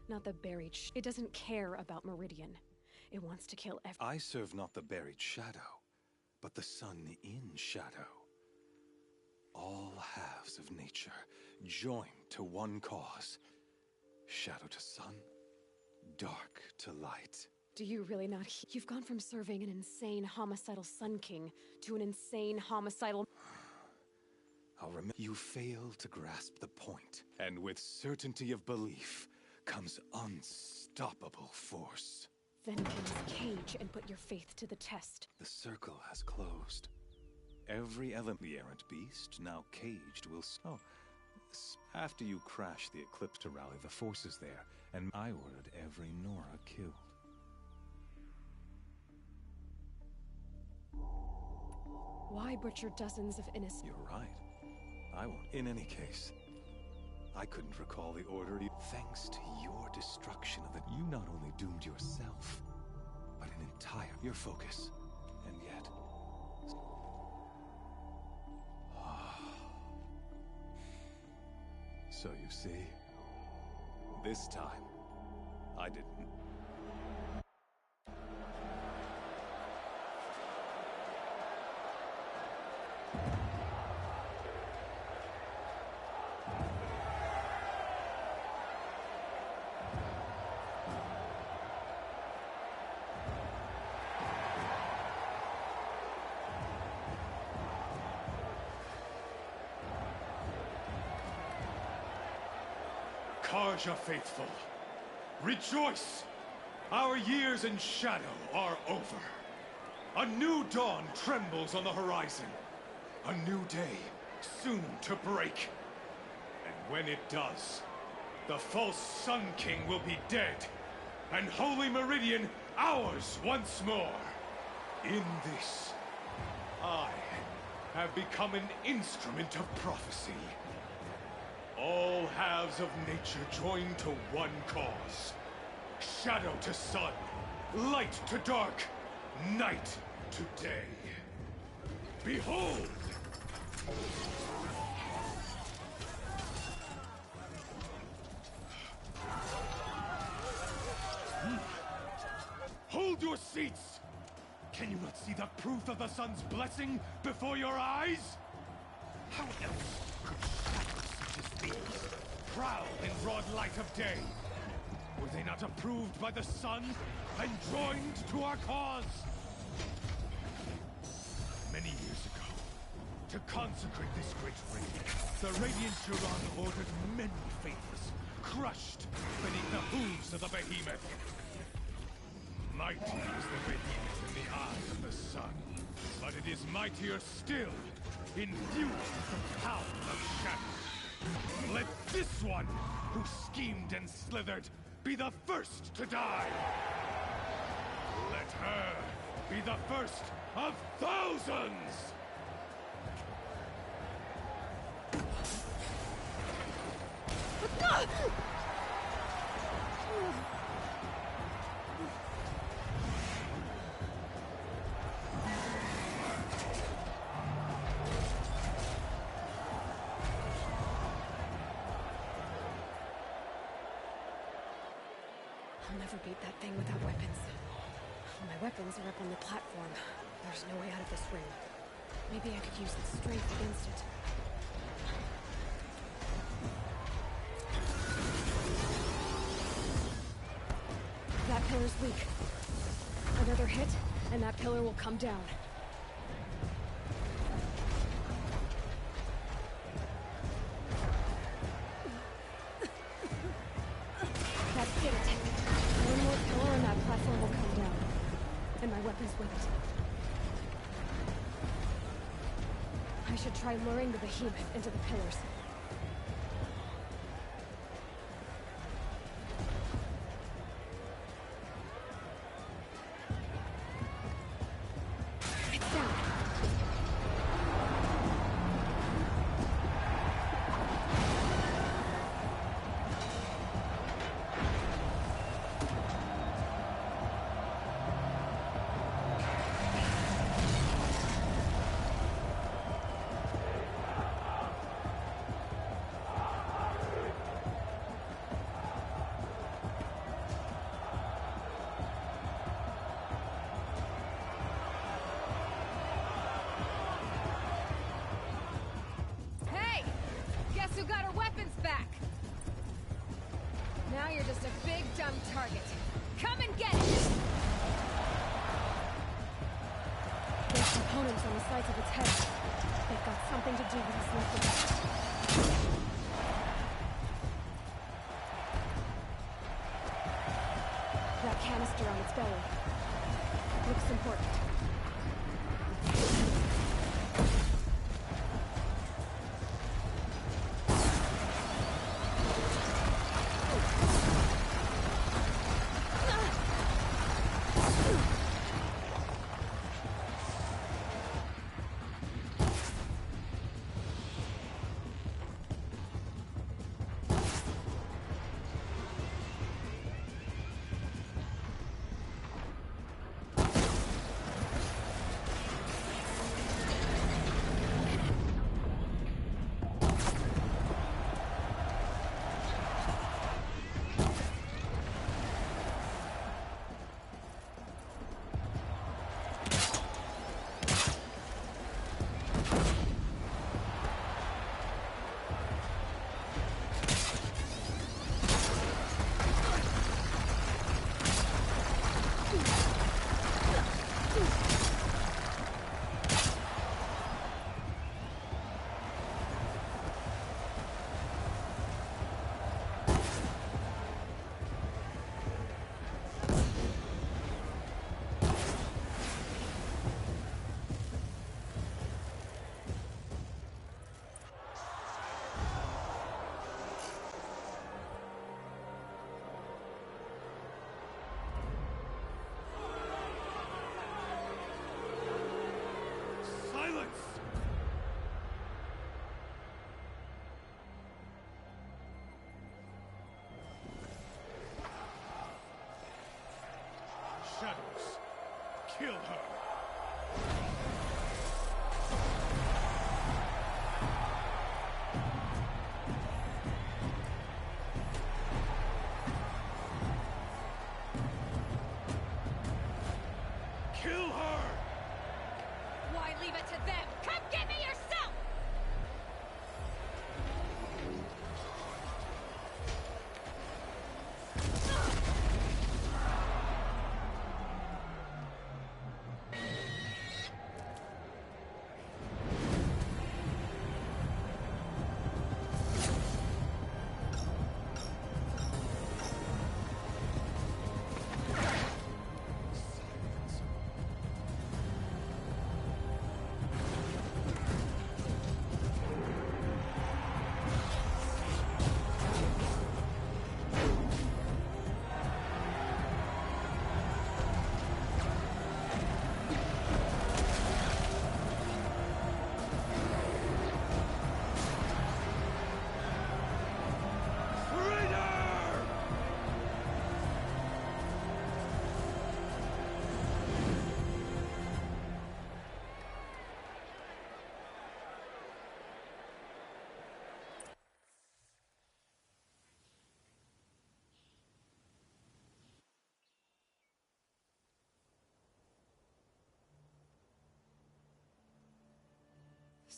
not the buried It doesn't care about Meridian. It wants to kill I serve not the buried shadow, but the sun in shadow. All halves of nature, joined to one cause. Shadow to sun, dark to light. Do you really not You've gone from serving an insane homicidal Sun King to an insane homicidal... I'll remember. You fail to grasp the point, and with certainty of belief comes unstoppable force. Then get his cage and put your faith to the test. The circle has closed. Every element, the errant beast, now caged, will... Oh, after you crash the eclipse to rally the forces there, and I ordered every Nora killed. Why butcher dozens of innocent... You're right. I won't. In any case, I couldn't recall the order. Thanks to your destruction of it, you not only doomed yourself, but an entire... Your focus. And yet... So you see, this time, I didn't... Karja faithful, rejoice! Our years in shadow are over. A new dawn trembles on the horizon. A new day soon to break. And when it does, the false Sun King will be dead, and Holy Meridian ours once more. In this, I have become an instrument of prophecy. All halves of nature join to one cause. Shadow to sun, light to dark, night to day. Behold! Hold your seats! Can you not see the proof of the sun's blessing before your eyes? How else could shadows such as these prowl in broad light of day? Were they not approved by the sun and joined to our cause? Many years ago, to consecrate this great ring, the Radiant Huron ordered many faithless, crushed beneath the hooves of the behemoth. Mighty is the behemoth in the eyes of the sun, but it is mightier still, infused with the power of shadow. Let this one, who schemed and slithered, be the first to die! Let her be the first of thousands! I'll never beat that thing without weapons. My weapons are up on the platform. There's no way out of this ring. Maybe I could use its strength against it. That pillar's weak. Another hit, and that pillar will come down. That's it. One more pillar and that platform will come down. And my weapon's with it. I should try luring the behemoth into the pillars. Who got her weapons back? Now you're just a big, dumb target. Come and get it! There's components on the sides of its head. They've got something to do with what's left of it. That canister on its belly. Looks important.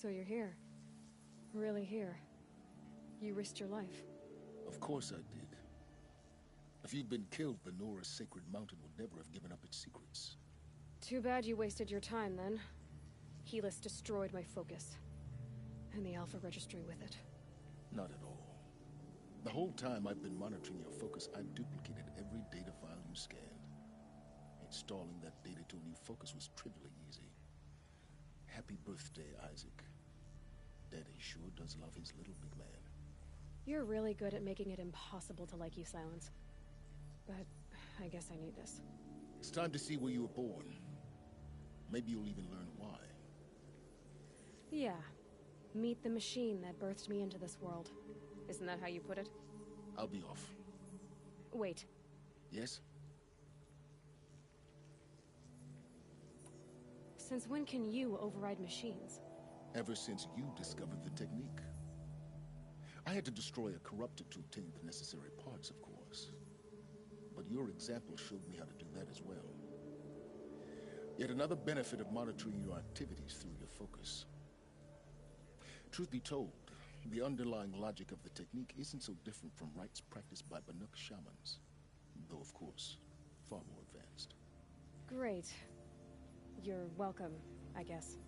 So you're here. Really here. You risked your life. Of course I did. If you'd been killed, Benora's sacred mountain would never have given up its secrets. Too bad you wasted your time, then. Helis destroyed my focus. And the Alpha Registry with it. Not at all. The whole time I've been monitoring your focus, I've duplicated every data file you scanned. Installing that data to a new focus was trivially easy. Happy birthday, Isaac. Daddy sure does love his little big man. You're really good at making it impossible to like you, Silence. But I guess I need this. It's time to see where you were born. Maybe you'll even learn why. Yeah. Meet the machine that birthed me into this world. Isn't that how you put it? I'll be off. Wait. Yes? Since when can you override machines? Ever since you discovered the technique. I had to destroy a corruptor to obtain the necessary parts, of course. But your example showed me how to do that as well. Yet another benefit of monitoring your activities through your focus. Truth be told, the underlying logic of the technique isn't so different from rites practiced by Banuk shamans. Though, of course, far more advanced. Great. You're welcome, I guess.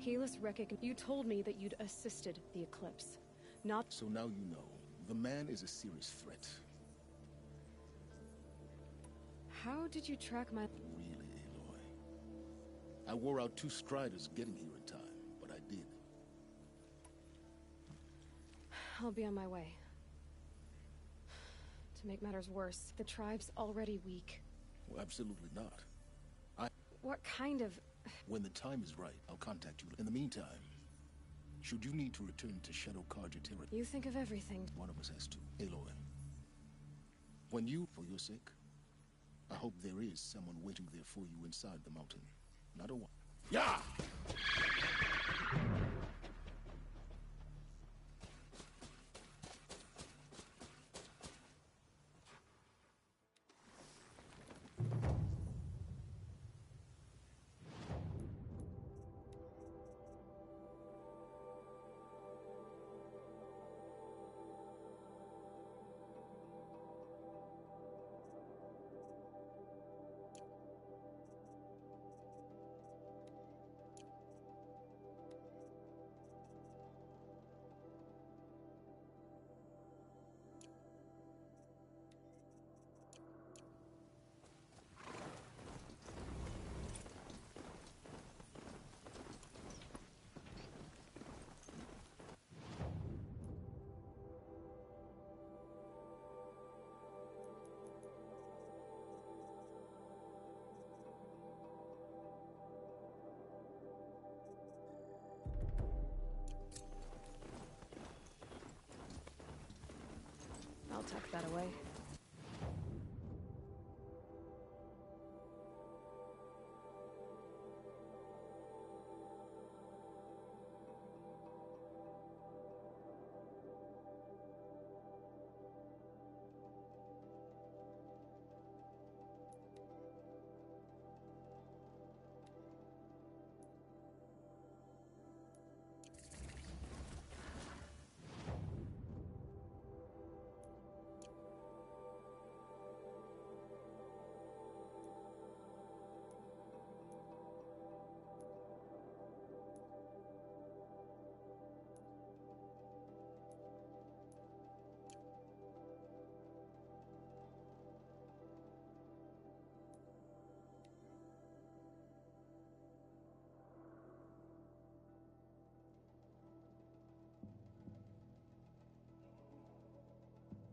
Helis you told me that you'd assisted the Eclipse. Not— So now you know. The man is a serious threat. How did you track my— Really, Aloy? I wore out 2 striders getting here in time, but I did. I'll be on my way. To make matters worse, the tribe's already weak. Well, absolutely not. What kind of— When the time is right, I'll contact you. In the meantime, should you need to return to Shadow Karja territory— You think of everything. One of us has to. Aloy. When you, for your sake, I hope there is someone waiting there for you inside the mountain. Not a one. Yeah! I'll tuck that away.